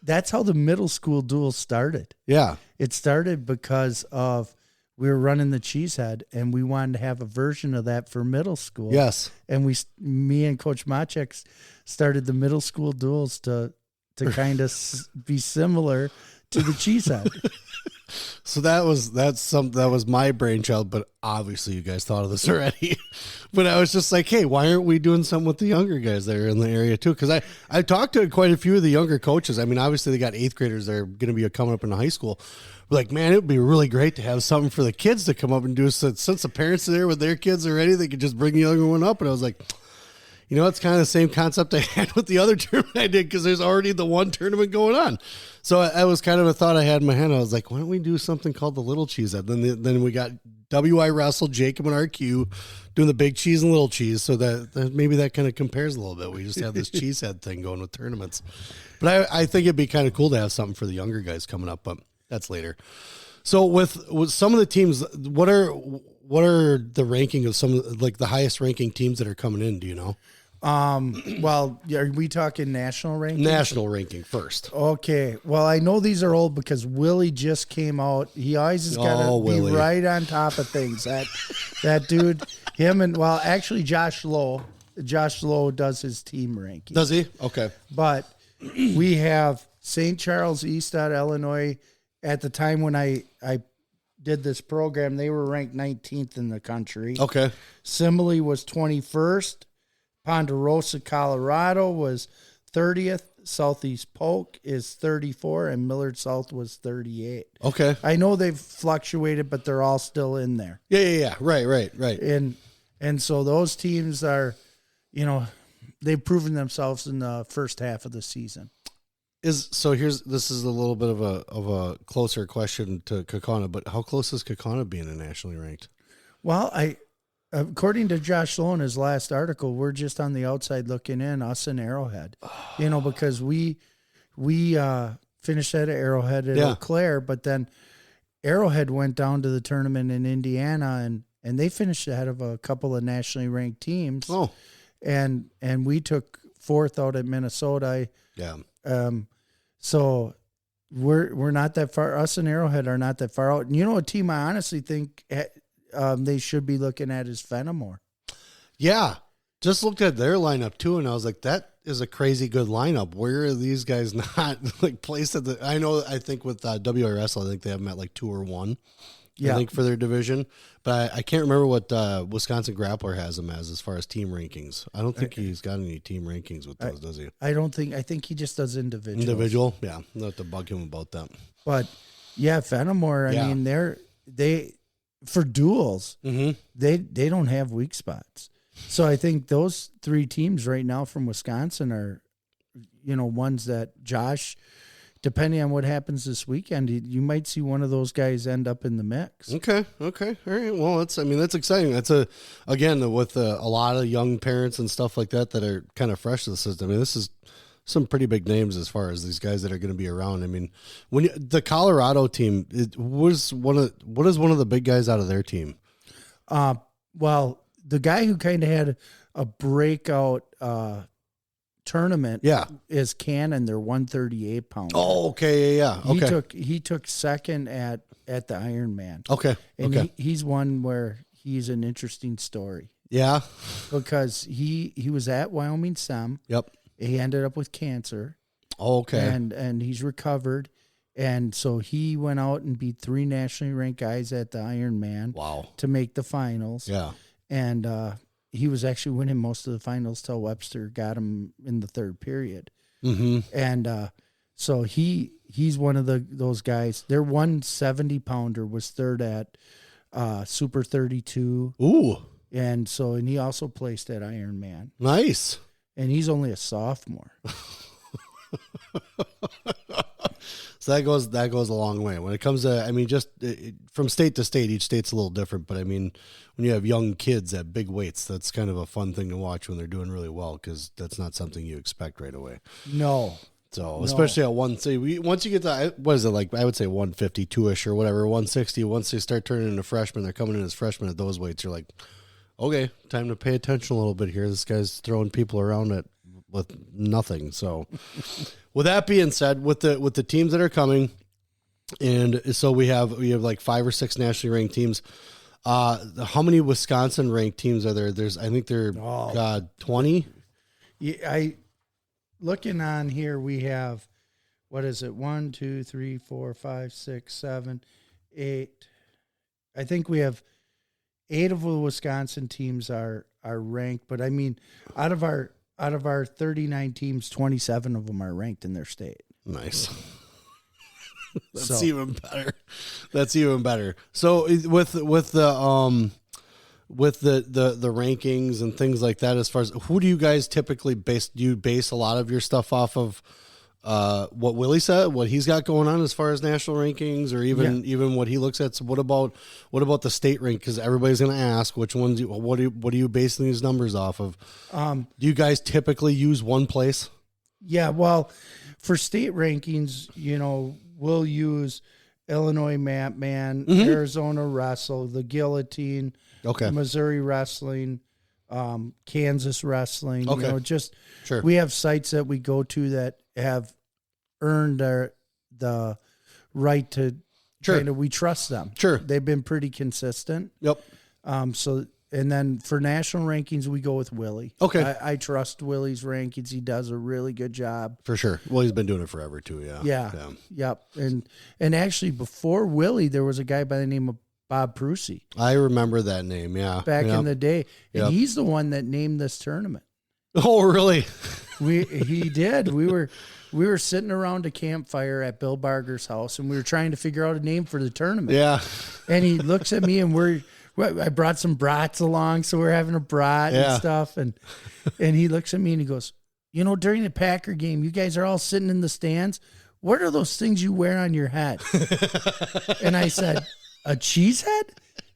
that's how the middle school duel started. Yeah, it started because of. We were running the Cheesehead, and we wanted to have a version of that for middle school. Yes. And me and Coach Machek started the middle school duels to kind of be similar to the Cheesehead. So that was my brainchild, but obviously you guys thought of this already. But I was just like, hey, why aren't we doing something with the younger guys that are in the area too? Because I talked to quite a few of the younger coaches. I mean, obviously they got 8th graders that are going to be coming up in high school. Like, man, it would be really great to have something for the kids to come up and do. So since the parents are there with their kids already, they could just bring the younger one up. And I was like, it's kind of the same concept I had with the other tournament I did, because there's already the one tournament going on. So I was kind of a thought I had in my head. I was like, why don't we do something called the Little Cheesehead? Then we got WI Wrestle, Jacob and RQ doing the big cheese and little cheese. So that maybe that kind of compares a little bit. We just have this Cheesehead thing going with tournaments. But I think it'd be kind of cool to have something for the younger guys coming up, but that's later. So with some of the teams, what are the ranking of some, like the highest ranking teams that are coming in? Do you know? Well, are we talking national ranking? National ranking first. Okay. Well, I know these are old because Willie just came out. He always has got to be right on top of things. That dude, actually Josh Lowe does his team ranking. Does he? Okay. But we have St. Charles East out of Illinois. At the time when I did this program, they were ranked 19th in the country. Okay. Simile was 21st. Ponderosa, Colorado was 30th. Southeast Polk is 34, and Millard South was 38. Okay. I know they've fluctuated, but they're all still in there. Yeah. Right. And so those teams are, they've proven themselves in the first half of the season. This is a little bit of a closer question to Kaukauna, but how close is Kaukauna being nationally ranked? Well, according to Josh Sloan, his last article, we're just on the outside looking in, us and Arrowhead, because we finished at Arrowhead at Eau Claire, but then Arrowhead went down to the tournament in Indiana and they finished ahead of a couple of nationally ranked teams. Oh, and we took fourth out at Minnesota. Yeah. So we're not that far. Us and Arrowhead are not that far out. And a team I honestly think they should be looking at is Fenimore. Yeah. Just looked at their lineup too, and I was like, that is a crazy good lineup. Where are these guys not placed at the? I think with WRS, I think they have them at 2 or 1. Yeah. I think for their division, but I can't remember what Wisconsin Grappler has them as far as team rankings. I don't think he's got any team rankings with those, does he? I think he just does individual. Individual, yeah. I'll have to bug him about that. But yeah, Fenimore. I mean, they for duels, they don't have weak spots. So I think those 3 teams right now from Wisconsin are, ones that Josh. Depending on what happens this weekend, you might see one of those guys end up in the mix. Okay. All right. Well, that's exciting. That's again, with a lot of young parents and stuff like that are kind of fresh to the system. I mean, this is some pretty big names as far as these guys that are going to be around. I mean, the Colorado team, what is one of the big guys out of their team? Well, the guy who kind of had a breakout, tournament is Cannon. They're 138 pounds. Oh, okay, yeah. Okay. He took second at the Ironman. Okay. And he's one where he's an interesting story. Yeah. Because he was at Wyoming Sem. Yep. He ended up with cancer. Oh, okay. And he's recovered. And so he went out and beat 3 nationally ranked guys at the Ironman. Wow. To make the finals. Yeah. And he was actually winning most of the finals till Webster got him in the 3rd period. Mm-hmm. And so he's one of those guys. Their 170 pounder was 3rd at Super 32. Ooh. And he also placed at Ironman. Nice. And he's only a sophomore. So that goes a long way when it comes to, from state to state, each state's a little different. But I mean, when you have young kids at big weights, that's kind of a fun thing to watch when they're doing really well, because that's not something you expect right away. No. So especially at once you get to, what is it, I would say 152-ish or whatever, 160, once they start turning into freshmen, they're coming in as freshmen at those weights. You're like, okay, time to pay attention a little bit here. This guy's throwing people around with nothing. So with that being said, with the teams that are coming, and so we have 5 or 6 nationally ranked teams. How many Wisconsin ranked teams are there? I think there 20. Yeah, looking on here, we have, what is it? 1, 2, 3, 4, 5, 6, 7, 8. I think we have 8 of the Wisconsin teams are ranked, but I mean, out of our 39 teams, 27 of them are ranked in their state. Nice. That's even better. So with the rankings and things like that, as far as who do you guys typically base? Do you base a lot of your stuff off of what Willie said, what he's got going on as far as national rankings, or even what he looks at? So what about the state rank? Because everybody's going to ask which ones. What are you basing these numbers off of? Do you guys typically use one place? Yeah, well, for state rankings, we'll use Illinois Map Man, Arizona Wrestle, the Guillotine, Missouri Wrestling, Kansas Wrestling. Sure. We have sites that we go to that have earned the right to we trust them. Sure. They've been pretty consistent. Yep. And then for national rankings, we go with Willie. Okay. I trust Willie's rankings. He does a really good job. For sure. Well, he's been doing it forever too. Yeah. Yeah. Yep. And actually before Willie, there was a guy by the name of Bob Prusy. I remember that name. Yeah. Back in the day. And he's the one that named this tournament. Oh, really? He did. We were sitting around a campfire at Bill Barger's house, and we were trying to figure out a name for the tournament. Yeah. And he looks at me, and I brought some brats along, so we're having a brat and stuff. And he looks at me and he goes, during the Packer game, you guys are all sitting in the stands. What are those things you wear on your head? And I said, a cheesehead?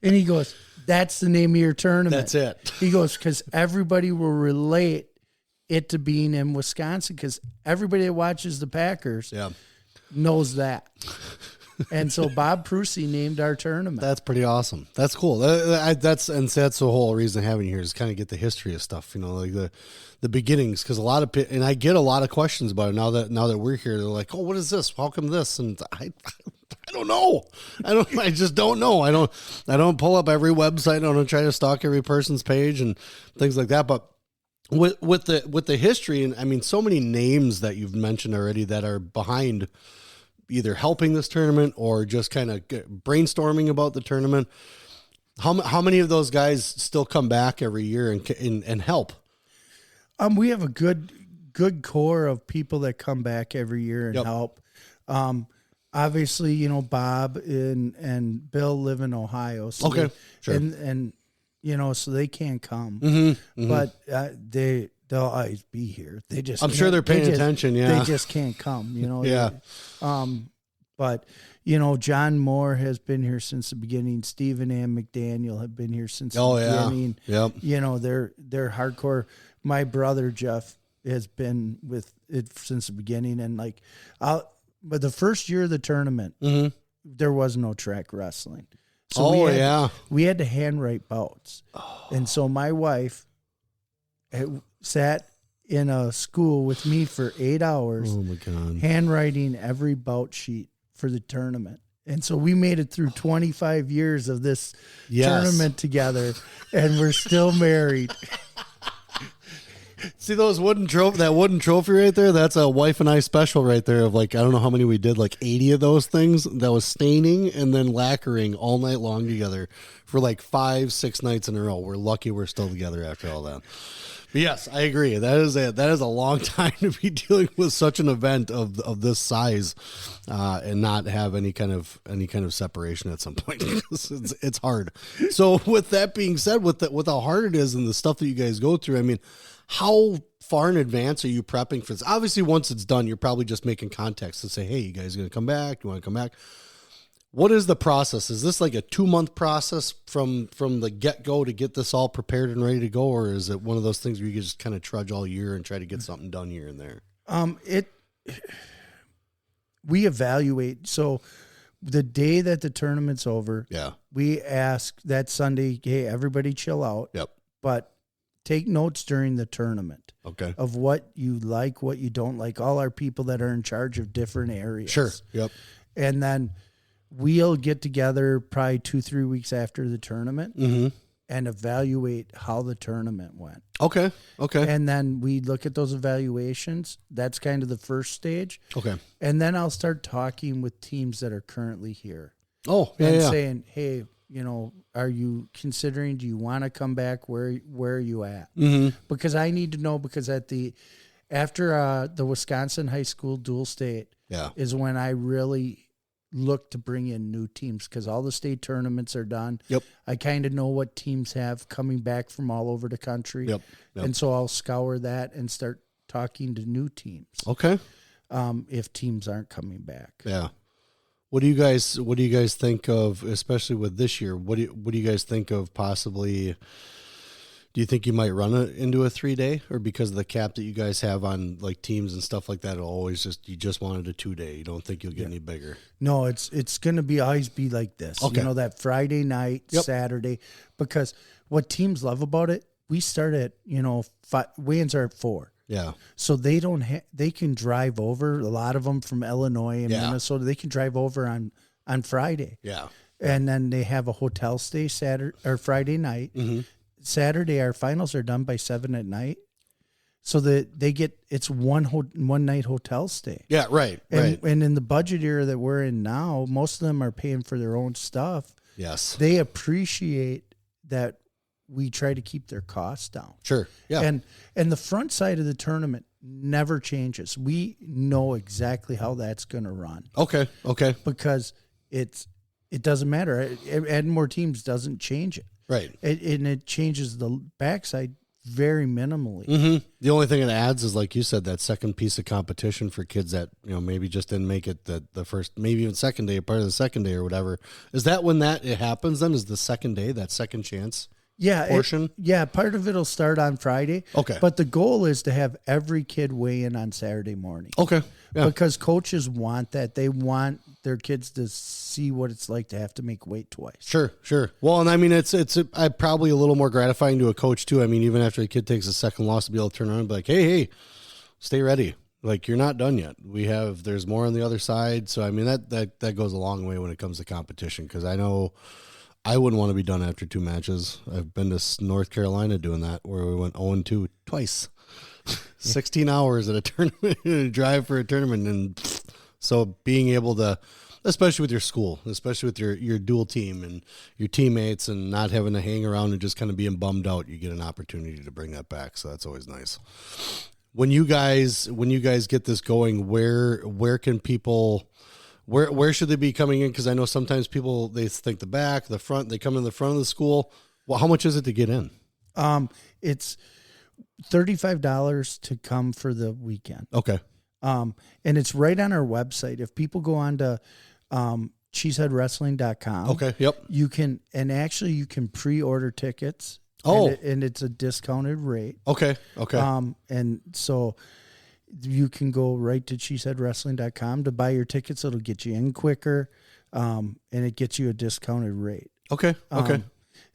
And he goes, that's the name of your tournament. That's it. He goes, because everybody will relate it to being in Wisconsin, because everybody that watches the Packers knows that. And so Bob Prusy named our tournament. That's pretty awesome. That's cool. That's the whole reason having you here is kind of get the history of stuff, like the beginnings, because and I get a lot of questions about it now that we're here. They're like, oh, what is this? How come this? And I don't know. I just don't know. I don't pull up every website. I don't try to stalk every person's page and things like that. But with the history, and I mean, so many names that you've mentioned already that are behind either helping this tournament or just kind of brainstorming about the tournament. How many of those guys still come back every year and help? We have a good core of people that come back every year and help. Obviously, Bob and Bill live in Ohio. So okay. Sure. And so they can't come, but they'll always be here. They just, I'm sure they're paying attention. Yeah. They just can't come, Yeah. But John Moore has been here since the beginning. Stephen and McDaniel have been here since the beginning. Yep. They're hardcore. My brother Jeff has been with it since the beginning, and but the first year of the tournament, there was no track wrestling. So we had to handwrite bouts, and so my wife sat in a school with me for 8 hours. Oh my God! Handwriting every bout sheet for the tournament. And so we made it through 25 years of this tournament together, and we're still married. See that wooden trophy right there? That's a wife and I special right there of I don't know how many we did, 80 of those things that was staining and then lacquering all night long together for 5-6 nights in a row. We're lucky we're still together after all that. But yes, I agree. That is a long time to be dealing with such an event of this size, and not have any kind of separation at some point. It's hard. So with that being said, with how hard it is and the stuff that you guys go through, I mean, how far in advance are you prepping for this? Obviously, once it's done, you're probably just making contacts to say, hey, you guys going to come back? You want to come back? What is the process? Is this a 2-month process from the get-go to get this all prepared and ready to go? Or is it one of those things where you can just kind of trudge all year and try to get something done here and there? We evaluate. So the day that the tournament's over, we ask that Sunday, hey, everybody chill out. Yep. But take notes during the tournament. Okay. Of what you like, what you don't like. All our people that are in charge of different areas. Sure. Yep. And then we'll get together probably 2-3 weeks after the tournament and evaluate how the tournament went. Okay. And then we look at those evaluations. That's kind of the first stage. Okay. And then I'll start talking with teams that are currently here. Oh, and saying, hey, are you considering, do you want to come back? Where are you at? Because I need to know, because after the Wisconsin high school dual state is when I really look to bring in new teams, because all the state tournaments are done. Yep. I kind of know what teams have coming back from all over the country. Yep. And so I'll scour that and start talking to new teams. Okay. If teams aren't coming back. Yeah. What do you guys think of, especially with this year? What do you guys think of possibly? Do you think you might run it into a 3-day, or because of the cap that you guys have on teams and stuff like that, it'll always you just wanted a 2-day? You don't think you'll get any bigger? No, it's going to always be like this. Okay. That Friday night, Saturday, because what teams love about it, we start at, weigh-ins are at 4. Yeah. So they they can drive over, a lot of them from Illinois and Minnesota, they can drive over on Friday. Yeah. And then they have a hotel stay Saturday or Friday night. Saturday, our finals are done by 7 at night, so that they get one night hotel stay. Yeah, right. And in the budget era that we're in now, most of them are paying for their own stuff. Yes, they appreciate that we try to keep their costs down. Sure. Yeah. And the front side of the tournament never changes. We know exactly how that's going to run. Okay. Because it doesn't matter. Adding more teams doesn't change it. Right. And it changes the backside very minimally. Mm-hmm. The only thing it adds is, like you said, that second piece of competition for kids that, maybe just didn't make it the first, maybe even second day, part of the second day or whatever. Is that when it happens then? Is the second day, that second chance? Portion? Part of it'll start on Friday. Okay. But the goal is to have every kid weigh in on Saturday morning. Okay. Yeah. Because coaches want that. They want their kids to see what it's like to have to make weight twice. Sure. Well, and I mean, it's probably a little more gratifying to a coach too. I mean, even after a kid takes a second loss, to be able to turn around and be like, hey, stay ready. Like, you're not done yet. There's more on the other side. So, I mean, that goes a long way when it comes to competition, because I know I wouldn't want to be done after 2 matches. I've been to North Carolina doing that, where we went 0-2 twice. 16 hours at a tournament, drive for a tournament. And so being able to, especially with your school, especially with your dual team and your teammates, and not having to hang around and just kind of being bummed out, you get an opportunity to bring that back. So that's always nice. When you guys get this going, where can people, where should they be coming in? Because I know sometimes people, they think the back, the front, they come in the front of the school. Well, how much is it to get in? It's $35 to come for the weekend. Okay. And it's right on our website. If people go on to cheeseheadwrestling.com. Okay. Yep. You can pre-order tickets. Oh. And it's a discounted rate. Okay. And so you can go right to cheeseheadwrestling.com to buy your tickets. It'll get you in quicker. And it gets you a discounted rate. Okay.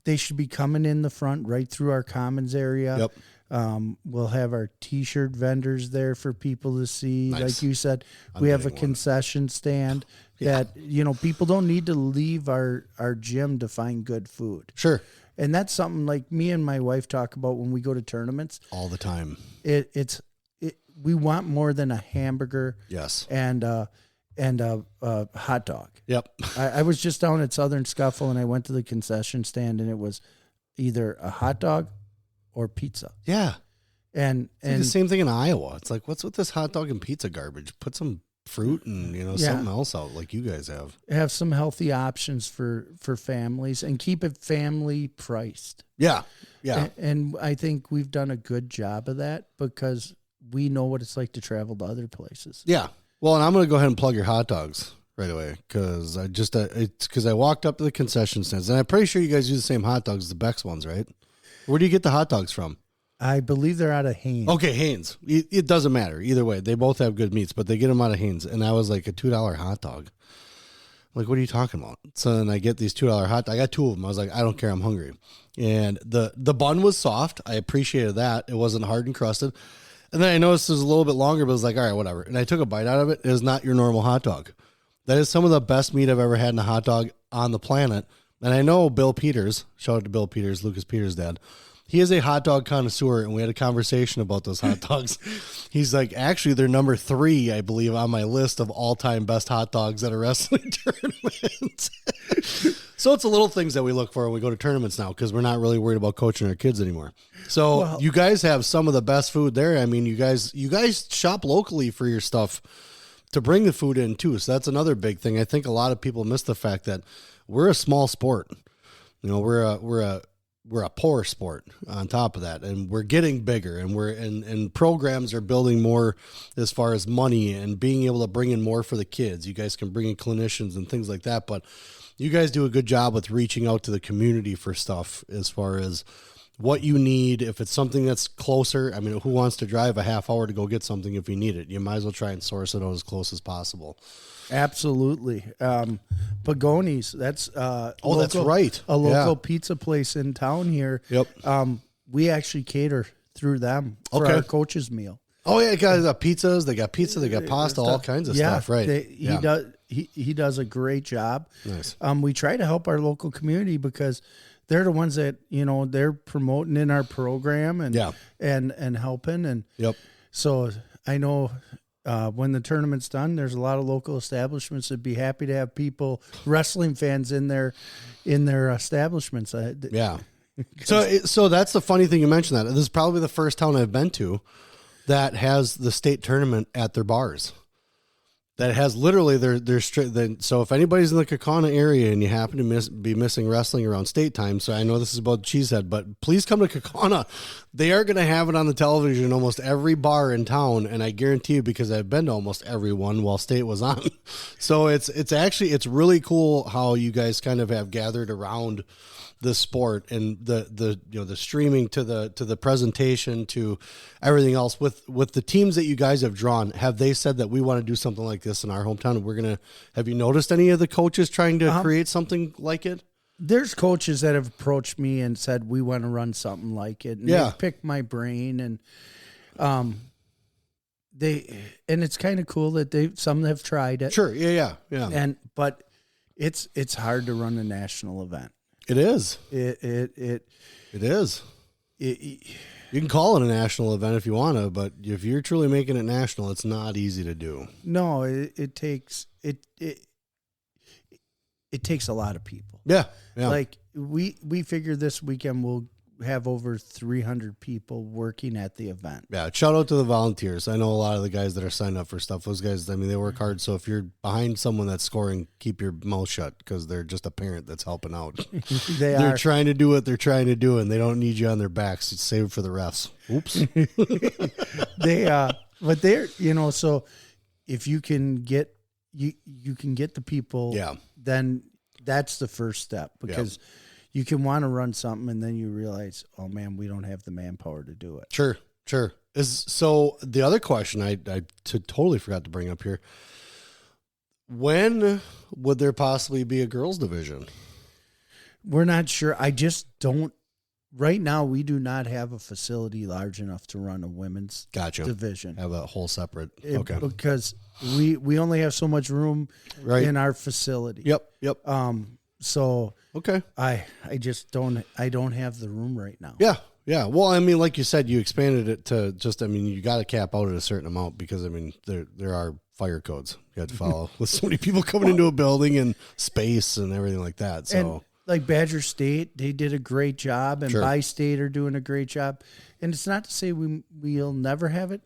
They should be coming in the front right through our commons area. Yep. We'll have our T-shirt vendors there for people to see. Nice. Like you said, we have a concession stand that, people don't need to leave our gym to find good food. Sure. And that's something like me and my wife talk about when we go to tournaments. All the time. We want more than a hamburger. Yes. And a hot dog. Yep. I was just down at Southern Scuffle, and I went to the concession stand, and it was either a hot dog or pizza. Yeah. And the same thing in Iowa. It's like, what's with this hot dog and pizza garbage? Put some fruit and something else out like you guys have. Have some healthy options for families, and keep it family priced. Yeah. And I think we've done a good job of that, because we know what it's like to travel to other places. Yeah. Well, and I'm going to go ahead and plug your hot dogs right away, because I walked up to the concession stands, and I'm pretty sure you guys use the same hot dogs as the Beck's ones, right? Where do you get the hot dogs from? I believe they're out of Hanes. Okay, Hanes. It doesn't matter. Either way, they both have good meats, but they get them out of Hanes. And I was like, a $2 hot dog. Like, what are you talking about? So then I get these $2 hot dogs. I got 2 of them. I was like, I don't care. I'm hungry. And the bun was soft. I appreciated that. It wasn't hard and crusted. And then I noticed it was a little bit longer, but I was like, all right, whatever. And I took a bite out of it. It is not your normal hot dog. That is some of the best meat I've ever had in a hot dog on the planet. And I know Bill Peters, shout out to Bill Peters, Lucas Peters' dad. He is a hot dog connoisseur, and we had a conversation about those hot dogs. He's like, actually, they're number 3, I believe, on my list of all-time best hot dogs at a wrestling tournament. So it's the little things that we look for when we go to tournaments now, because we're not really worried about coaching our kids anymore. So you guys have some of the best food there. I mean, you guys shop locally for your stuff to bring the food in too. So that's another big thing. I think a lot of people miss the fact that we're a small sport. We're a poor sport on top of that, and we're getting bigger, and programs are building more as far as money and being able to bring in more for the kids. You guys can bring in clinicians and things like that, but you guys do a good job with reaching out to the community for stuff as far as what you need. If it's something that's closer, I mean, who wants to drive a half hour to go get something if you need it? You might as well try and source it out as close as possible. Absolutely. Pagoni's, that's that's right. A local pizza place in town here. Yep. We actually cater through them for our coach's meal. Oh yeah, guys, got pizzas. They got pizza. They got pasta. All kinds of stuff. Right. He does a great job. Nice. We try to help our local community, because they're the ones that they're promoting in our program and helping, and so I know. When the tournament's done, there's a lot of local establishments that'd be happy to have wrestling fans in their establishments. So that's the funny thing you mentioned that. This is probably the first town I've been to that has the state tournament at their bars. That has literally their so if anybody's in the Kaukauna area and you happen to be missing wrestling around state time, so I know this is about Cheesehead, but please come to Kaukauna. They are going to have it on the television in almost every bar in town, and I guarantee you, because I've been to almost every one while state was on. So it's really cool how you guys kind of have gathered around the sport and the streaming to the presentation to everything else with the teams that you guys have drawn. Have they said that we want to do something like this in our hometown? Have you noticed any of the coaches trying to create something like it? There's coaches that have approached me and said, we want to run something like it. And they've picked my brain, and it's kind of cool that some have tried it. Sure. Yeah. But it's hard to run a national event. It is. It is. You can call it a national event if you want to, but if you're truly making it national, it's not easy to do. No, it takes a lot of people. Yeah. Like we figure this weekend we'll have over 300 people working at the event. Yeah, shout out to the volunteers. I know a lot of the guys that are signed up for stuff. Those guys, I mean, they work hard. So if you're behind someone that's scoring, keep your mouth shut, because they're just a parent that's helping out. They're trying to do what they're trying to do, and they don't need you on their backs. It's saved for the refs. Oops. But they're, so if you can get you can get the people, then that's the first step, because you can want to run something and then you realize, oh man, we don't have the manpower to do it. Sure. So the other question I totally forgot to bring up here, when would there possibly be a girls division? We're not sure. I just don't. Right now, we do not have a facility large enough to run a women's division. Have a whole separate. Okay. Because we only have so much room in our facility. Yep. So okay, I just don't have the room right now. Yeah. Well, I mean, like you said, you expanded it to just, I mean, you got to cap out at a certain amount, because I mean, there are fire codes you have to follow with so many people coming into a building and space and everything like that. So and like Badger State, they did a great job, and Bi-State are doing a great job. And it's not to say we'll never have it.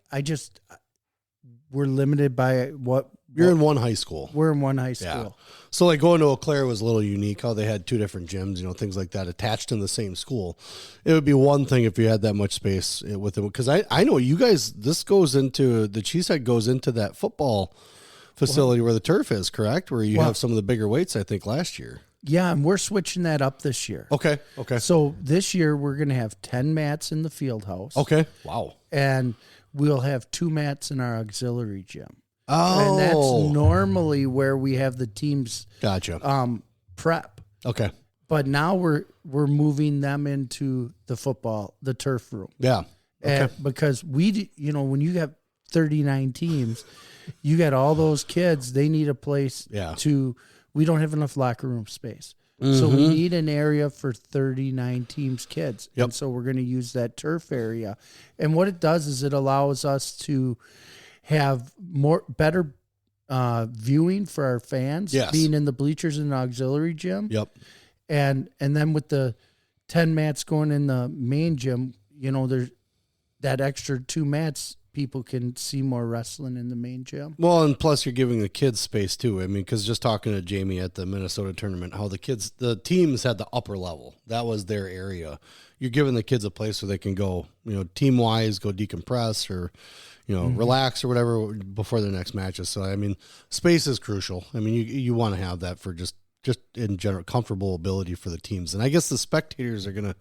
We're limited by what. You're in one high school. We're in one high school. Yeah. So like going to Eau Claire was a little unique, how they had two different gyms, things like that attached in the same school. It would be one thing if you had that much space with them. Because I know you guys, the Cheesehead goes into that football facility where the turf is, correct? Where you have some of the bigger weights, I think, last year. Yeah, and we're switching that up this year. Okay. So this year we're going to have 10 mats in the field house. Okay. Wow. And we'll have 2 mats in our auxiliary gym. Oh. And that's normally where we have the teams prep. Okay. But now we're moving them into the turf room. Yeah. Okay. And because when you have 39 teams, you got all those kids, they need a place we don't have enough locker room space. Mm-hmm. So we need an area for 39 teams kids. Yep. And so we're going to use that turf area. And what it does is it allows us to have better viewing for our fans, being in the bleachers in the auxiliary gym. Yep. And then with the 10 mats going in the main gym, there's that extra 2 mats, people can see more wrestling in the main gym. Well, and plus you're giving the kids space too. I mean, because just talking to Jamie at the Minnesota tournament, how the teams had the upper level. That was their area. You're giving the kids a place where they can go, team-wise, go decompress or, relax or whatever before their next matches. So, I mean, space is crucial. I mean, you want to have that for just in general comfortable ability for the teams. And I guess the spectators they're going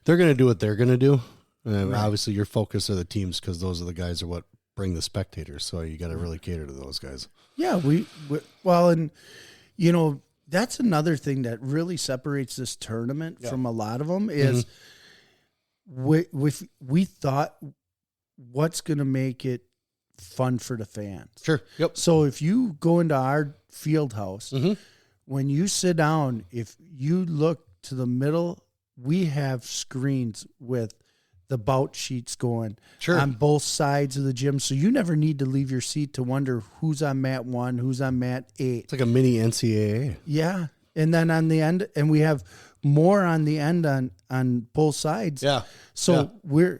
to do what they're going to do. Obviously, your focus are the teams, because those are the guys are what bring the spectators. So you got to really cater to those guys. Yeah, that's another thing that really separates this tournament from a lot of them is we thought what's going to make it fun for the fans. Sure. Yep. So if you go into our field house, when you sit down, if you look to the middle, we have screens with the bout sheets going on both sides of the gym. So you never need to leave your seat to wonder who's on mat 1, who's on mat 8. It's like a mini NCAA. Yeah. And then on the end, and we have more on the end on both sides. Yeah. So we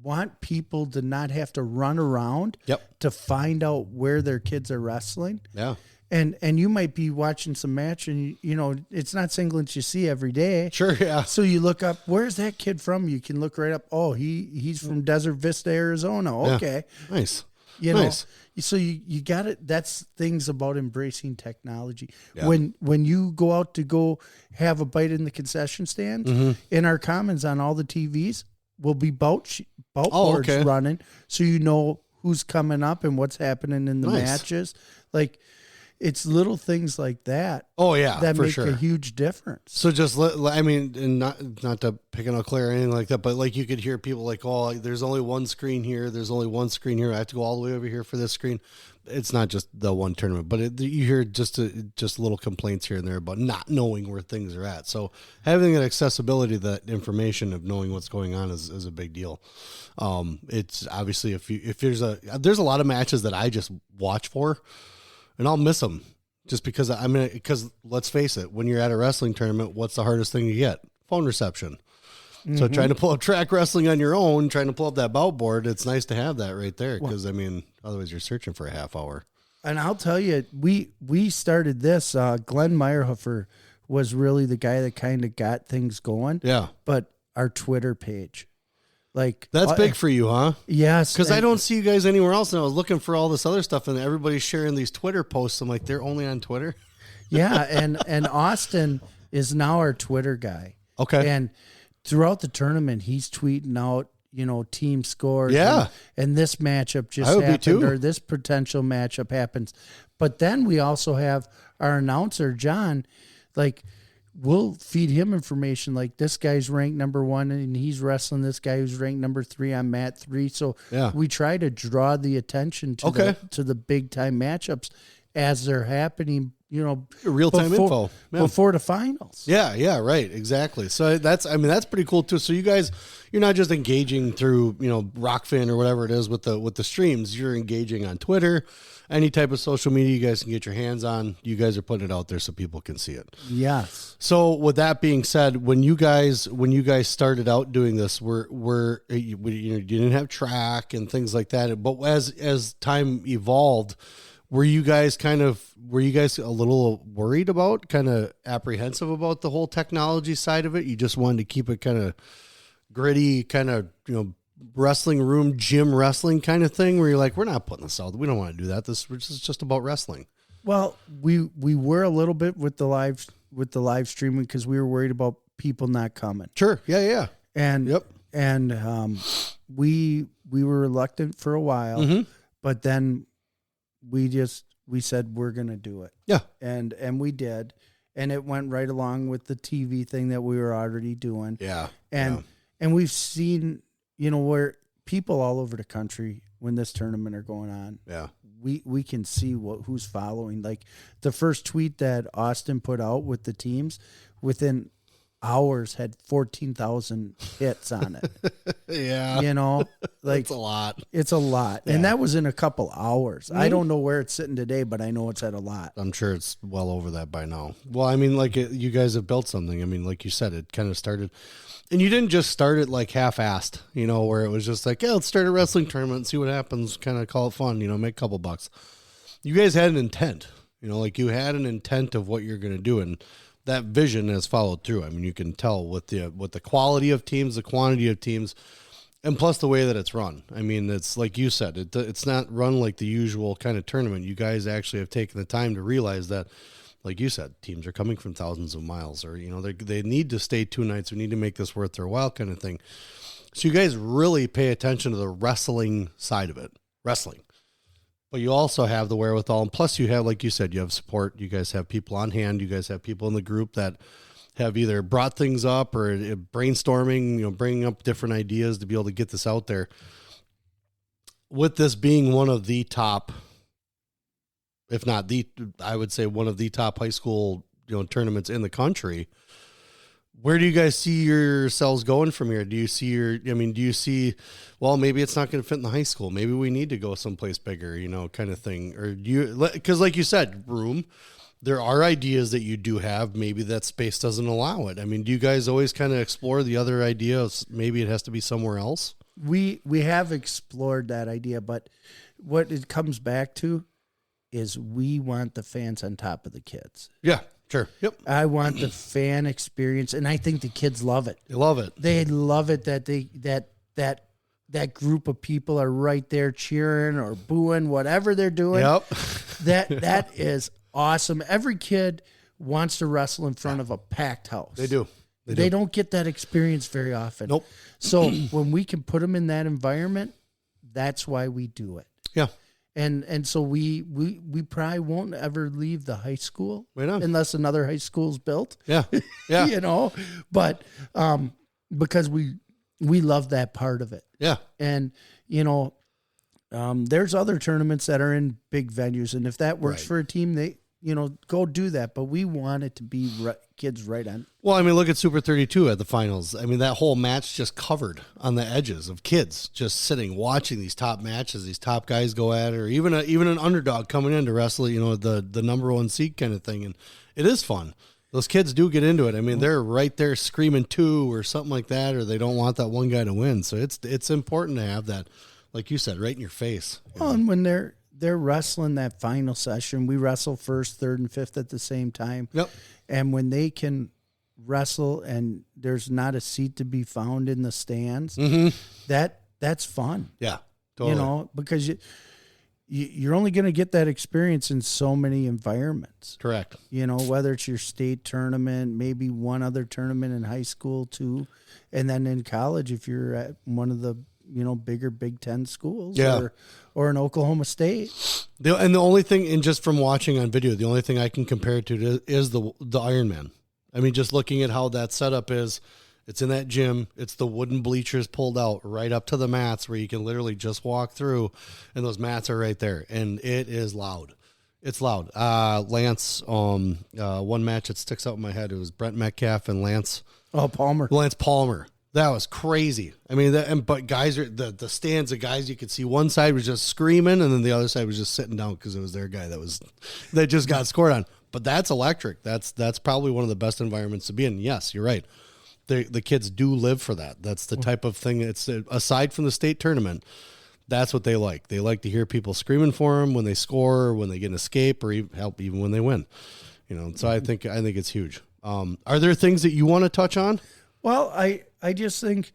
want people to not have to run around to find out where their kids are wrestling. Yeah. And you might be watching some match and, it's not singlets you see every day. Sure, yeah. So you look up, where's that kid from? You can look right up. Oh, he's from Desert Vista, Arizona. Okay. Yeah. Nice. Nice. So you got it. That's things about embracing technology. Yeah. When you go out to go have a bite in the concession stand, in our commons on all the TVs will be bout boards running, so you know who's coming up and what's happening in the matches. Like, it's little things like that. Oh yeah, that for make sure. a huge difference. So just and not to pick on Claire or anything like that, but like you could hear people like, oh, there's only one screen here. There's only one screen here. I have to go all the way over here for this screen. It's not just the one tournament, but you hear just little complaints here and there about not knowing where things are at. So having that accessibility, that information of knowing what's going on is a big deal. It's obviously if there's a lot of matches that I just watch for. And I'll miss them just because because let's face it, when you're at a wrestling tournament, what's the hardest thing you get? Phone reception. Mm-hmm. So trying to pull up track wrestling on your own, trying to pull up that bout board, it's nice to have that right there. Because otherwise you're searching for a half hour. And I'll tell you, we started this, Glenn Meyerhofer was really the guy that kind of got things going. Yeah. But our Twitter page. Like, that's big for you, huh? Yes. Because I don't see you guys anywhere else, and I was looking for all this other stuff, and everybody's sharing these Twitter posts. I'm like, they're only on Twitter? Yeah, and Austin is now our Twitter guy. Okay. And throughout the tournament, he's tweeting out, team scores. Yeah. And this matchup just happened, or this potential matchup happens. But then we also have our announcer, John, like, we'll feed him information like this guy's ranked number 1 and he's wrestling this guy who's ranked number 3 on mat 3. So we try to draw the attention to the big time matchups as they're happening, real time info before the finals. Yeah, right. Exactly. So that's pretty cool too. So you guys, you're not just engaging through, Rockfin or whatever it is with the streams. You're engaging on Twitter. Any type of social media you guys can get your hands on, you guys are putting it out there so people can see it. Yes. So with that being said, when you guys started out doing this, you didn't have track and things like that. But as time evolved, were you guys a little worried about, kind of apprehensive about the whole technology side of it? You just wanted to keep it kind of gritty, kind of, wrestling room, gym wrestling kind of thing, where you're like, we're not putting this out. We don't want to do that. This is just about wrestling. Well, we were a little bit with the live streaming because we were worried about people not coming. Sure. Yeah. And we were reluctant for a while, but then we said we're gonna do it. Yeah. And we did. And it went right along with the TV thing that we were already doing. Yeah. And we've seen, where people all over the country, when this tournament are going on, we can see who's following. Like the first tweet that Austin put out with the teams, within hours had 14,000 hits on it. Yeah. Like it's a lot. It's a lot. Yeah. And that was in a couple hours. I don't know where it's sitting today, but I know it's at a lot. I'm sure it's well over that by now. Well, you guys have built something. Like you said, it kind of started. And you didn't just start it like half-assed, where it was just like, let's start a wrestling tournament and see what happens, kind of call it fun, make a couple bucks. You guys had an intent, you had an intent of what you're going to do, and that vision has followed through. You can tell with the quality of teams, the quantity of teams, and plus the way that it's run. It's like you said, it's not run like the usual kind of tournament. You guys actually have taken the time to realize that, like you said, teams are coming from thousands of miles, or, they need to stay 2 nights. We need to make this worth their while kind of thing. So you guys really pay attention to the wrestling side of it, wrestling. But you also have the wherewithal. And plus you have, like you said, you have support. You guys have people on hand. You guys have people in the group that have either brought things up or brainstorming, bringing up different ideas to be able to get this out there. With this being one of the top, if not I would say one of the top high school, tournaments in the country, where do you guys see yourselves going from here? Do you see well, maybe it's not going to fit in the high school. Maybe we need to go someplace bigger, kind of thing. Or because like you said, room, there are ideas that you do have. Maybe that space doesn't allow it. Do you guys always kind of explore the other idea of maybe it has to be somewhere else? we have explored that idea, but what it comes back to is we want the fans on top of the kids. Yeah, sure. Yep. I want the fan experience, and I think the kids love it. They love it. They love it that group of people are right there cheering or booing, whatever they're doing. Yep. That is awesome. Every kid wants to wrestle in front of a packed house. They do. They don't get that experience very often. Nope. So when we can put them in that environment, that's why we do it. Yeah. And so we probably won't ever leave the high school unless another high school's built. Yeah. Yeah. You know, but because we love that part of it. Yeah. And, you know, there's other tournaments that are in big venues, and if that works for a team, they, you know, go do that. But we want it to be kids right on. Well, I mean, look at Super 32 at the finals. I mean, that whole match just covered on the edges of kids just sitting, watching these top matches, these top guys go at it, or even an underdog coming in to wrestle, you know, the number one seed kind of thing. And it is fun. Those kids do get into it. I mean, they're right there screaming two or something like that, or they don't want that one guy to win. So it's important to have that, like you said, right in your face. Well, and when they're wrestling that final session, we wrestle first, third, and fifth at the same time. Yep. And when they can wrestle and there's not a seat to be found in the stands, that's fun. Yeah, totally. You know, because you're only going to get that experience in so many environments. Correct. You know, whether it's your state tournament, maybe one other tournament in high school too, and then in college if you're at one of the, you know, bigger Big Ten schools, or in Oklahoma State. And the only thing, and just from watching on video, the only thing I can compare it to is the Ironman. I mean, just looking at how that setup is, it's in that gym. It's the wooden bleachers pulled out right up to the mats where you can literally just walk through, and those mats are right there. And it is loud. It's loud. Lance, one match that sticks out in my head, it was Brent Metcalf and Lance Palmer. Lance Palmer. That was crazy. I mean, but guys are the stands of guys. You could see one side was just screaming, and then the other side was just sitting down because it was their guy that just got scored on. But that's electric. That's probably one of the best environments to be in. Yes, you're right. The kids do live for that. That's the type of thing. It's aside from the state tournament. That's what they like. They like to hear people screaming for them when they score, or when they get an escape, or even when they win. You know. So I think it's huge. Are there things that you want to touch on? Well, I just think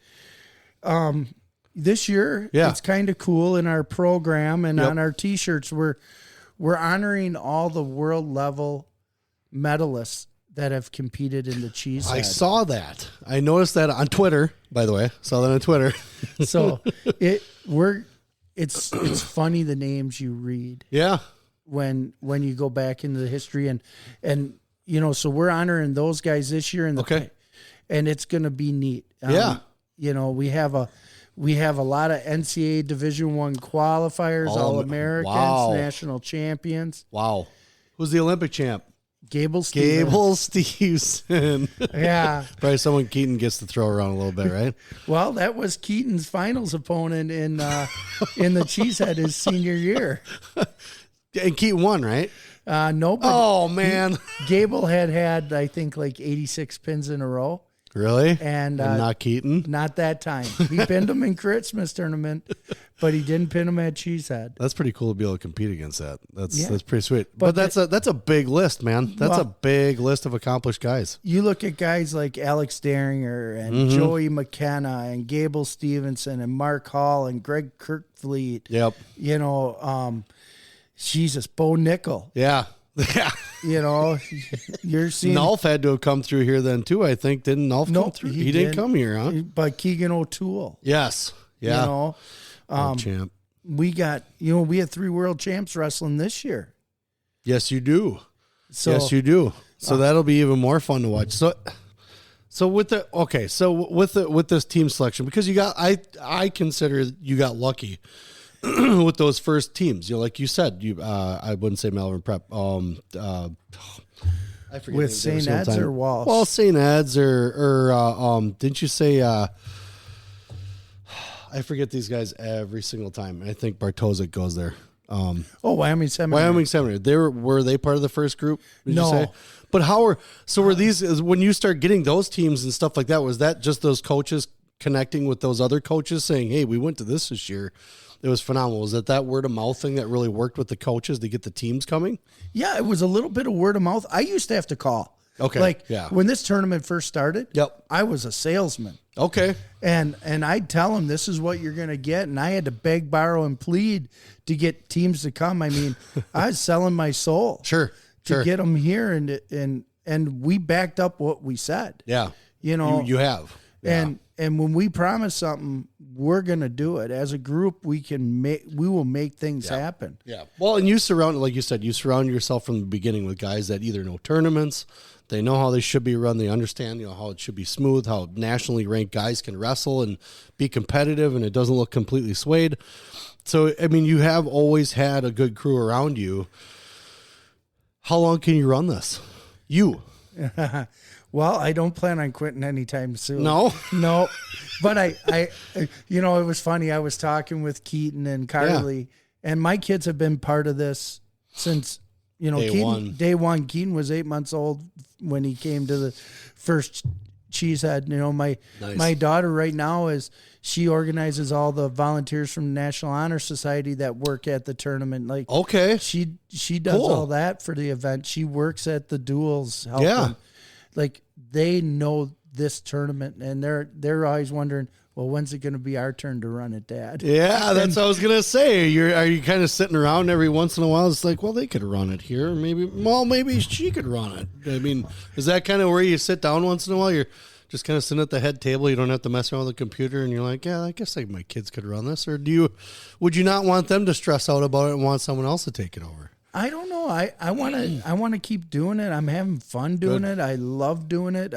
this year it's kind of cool in our program and on our T-shirts. We're honoring all the world level medalists that have competed in the Cheesehead. I saw that. I noticed that on Twitter. By the way, saw that on Twitter. So it's funny the names you read. Yeah. When you go back into the history and you know, so we're honoring those guys this year and it's going to be neat. You know, we have a lot of NCAA Division I qualifiers, All-Americans, national champions. Wow. Who's the Olympic champ? Gable Stevenson. Yeah. Probably someone Keaton gets to throw around a little bit, right? Well, that was Keaton's finals opponent in the Cheesehead his senior year. And Keaton won, right? No. Oh, man. Gable had, I think, like 86 pins in a row. Really? And not Keaton? Not that time. He pinned him in Christmas tournament, but he didn't pin him at Cheesehead. That's pretty cool to be able to compete against that. That's pretty sweet. But that's a big list, man. That's a big list of accomplished guys. You look at guys like Alex Daringer and Joey McKenna and Gable Stevenson and Mark Hall and Greg Kirkfleet. Yep. You know, Jesus, Bo Nickel. Yeah. Yeah. You know, you're seeing Nolf had to have come through here then too, I think. Didn't Nolf come through? He didn't come here, huh? But Keegan O'Toole. Yes. Yeah. You know, champ. We had 3 world champs wrestling this year. Yes, you do. Yes, you do. So that'll be even more fun to watch. So with this team selection, because I consider you got lucky with those first teams. You know, like you said, I wouldn't say Malvern Prep. I forget with St. Ed's or Walsh. Well, St. Ed's or didn't you say? I forget these guys every single time. I think Bartosik goes there. Wyoming Seminary. Were they part of the first group? Did no. You say? But were these when you start getting those teams and stuff like that? Was that just those coaches connecting with those other coaches saying, hey, we went to this year. It was phenomenal. Was it that word of mouth thing that really worked with the coaches to get the teams coming? Yeah, it was a little bit of word of mouth. I used to have to call. Okay. Like when this tournament first started, I was a salesman. Okay. And I'd tell them this is what you're going to get. And I had to beg, borrow, and plead to get teams to come. I mean, I was selling my soul. Sure. To get them here. And we backed up what we said. Yeah. You know, you have. Yeah. And when we promise something, we're going to do it. As a group, we will make things happen. Yeah. Well, and like you said, you surround yourself from the beginning with guys that either know tournaments, they know how they should be run, they understand, how it should be smooth, how nationally ranked guys can wrestle and be competitive, and it doesn't look completely swayed. So, I mean, you have always had a good crew around you. How long can you run this? You. Well, I don't plan on quitting anytime soon. No? No. But I it was funny. I was talking with Keaton and Carly, and my kids have been part of this since, day one. Keaton was 8 months old when he came to the first Cheesehead. My daughter right now she organizes all the volunteers from the National Honor Society that work at the tournament. Like, okay. She does all that for the event. She works at the duels. Helping. Like, they know this tournament, and they're always wondering, well, when's it going to be our turn to run it, Dad? Yeah, that's what I was going to say. Are you kind of sitting around every once in a while? It's like, well, they could run it here. Maybe she could run it. I mean, is that kind of where you sit down once in a while? You're just kind of sitting at the head table. You don't have to mess around with the computer, and you're like, yeah, I guess my kids could run this. Or would you not want them to stress out about it and want someone else to take it over? I don't know. I want to keep doing it. I'm having fun doing it. I love doing it.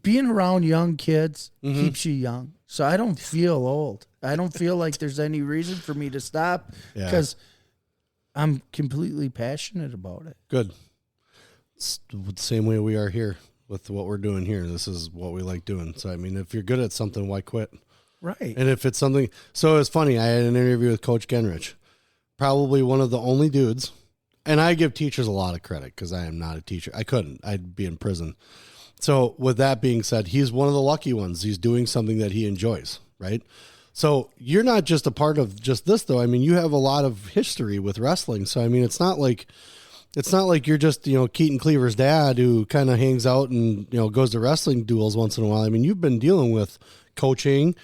Being around young kids keeps you young. So I don't feel old. I don't feel like there's any reason for me to stop because I'm completely passionate about it. Good. It's the same way we are here with what we're doing here. This is what we like doing. So, I mean, if you're good at something, why quit? Right. And if it's something, so it's funny. I had an interview with Coach Genrich. Probably one of the only dudes, and I give teachers a lot of credit because I am not a teacher. I couldn't. I'd be in prison. So with that being said, he's one of the lucky ones. He's doing something that he enjoys, right? So you're not just a part of just this, though. I mean, you have a lot of history with wrestling. So, I mean, it's not like you're just, Keaton Kluever's dad who kind of hangs out and, goes to wrestling duels once in a while. I mean, you've been dealing with coaching,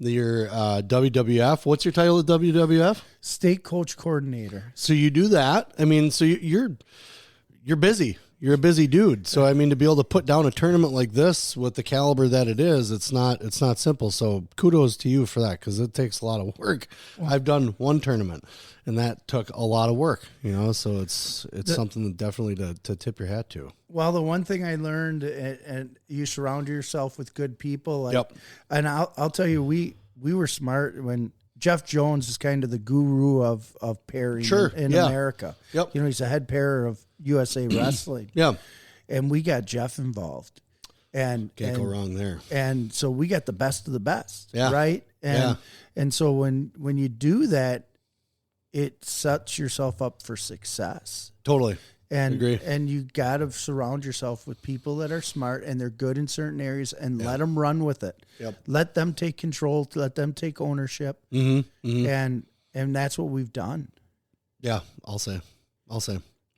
your WWF. What's your title at WWF? State coach coordinator. So you do that. I mean, so you're busy. You're a busy dude. So, I mean, to be able to put down a tournament like this with the caliber that it is, it's not simple. So kudos to you for that, because it takes a lot of work. I've done one tournament, and that took a lot of work, so it's something that definitely to tip your hat to. Well, the one thing I learned, and you surround yourself with good people. And I'll tell you, we were smart when Jeff Jones is kind of the guru of pairing in America. Yep. He's the head pair of USA Wrestling. Yeah. And we got Jeff involved. And can't go wrong there. And so we got the best of the best. Yeah. Right? And so when you do that, it sets yourself up for success. Totally. And agree. And you got to surround yourself with people that are smart and they're good in certain areas, and let them run with it. Yep. Let them take control. Let them take ownership. And that's what we've done. Yeah, I'll say.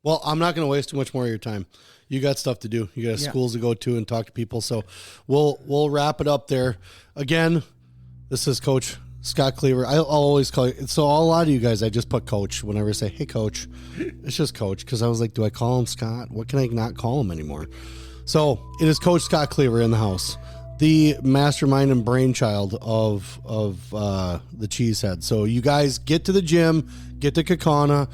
Well, I'm not going to waste too much more of your time. You got stuff to do. You got schools to go to and talk to people. So we'll wrap it up there. Again, this is Coach Scott Kluever. I'll always call you. So a lot of you guys, I just put Coach whenever I say, hey, Coach. It's just Coach, because I was like, do I call him Scott? What can I not call him anymore? So it is Coach Scott Kluever in the house, the mastermind and brainchild of the Cheesehead. So you guys get to the gym, get to Kakana.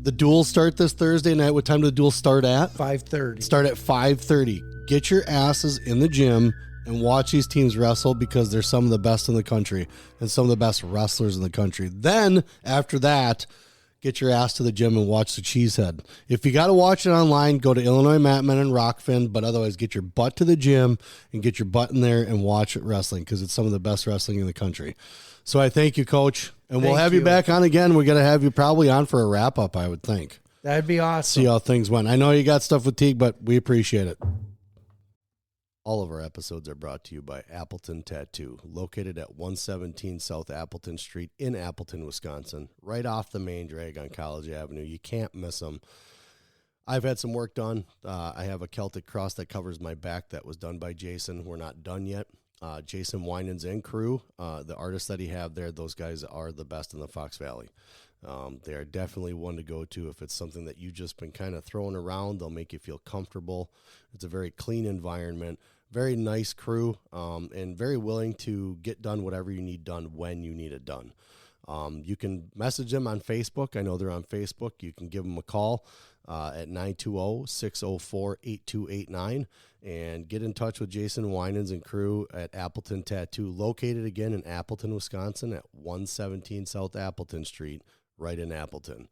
The duels start this Thursday night. What time do the duels start at? 5:30. Start at 5:30. Get your asses in the gym and watch these teams wrestle, because they're some of the best in the country and some of the best wrestlers in the country. Then, after that, get your ass to the gym and watch the Cheesehead. If you got to watch it online, go to Illinois Matman and Rockfin, but otherwise get your butt to the gym and get your butt in there and watch it wrestling, because it's some of the best wrestling in the country. So I thank you, Coach, and we'll have you back on again. We're going to have you probably on for a wrap-up, I would think. That'd be awesome. See how things went. I know you got stuff with Teague, but we appreciate it. All of our episodes are brought to you by Appleton Tattoo, located at 117 South Appleton Street in Appleton, Wisconsin, right off the main drag on College Avenue. You can't miss them. I've had some work done. I have a Celtic cross that covers my back that was done by Jason. We're not done yet. Jason Winans and crew, the artists that he have there, those guys are the best in the Fox Valley. They are definitely one to go to if it's something that you've just been kind of throwing around. They'll make you feel comfortable. It's a very clean environment, very nice crew, and very willing to get done whatever you need done when you need it done. You can message them on Facebook. I know they're on Facebook. You can give them a call at 920-604-8289 and get in touch with Jason Winans and crew at Appleton Tattoo, located again in Appleton, Wisconsin at 117 South Appleton Street, right in Appleton.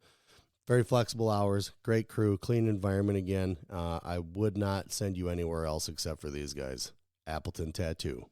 Very flexible hours, great crew, clean environment again. I would not send you anywhere else except for these guys. Appleton Tattoo.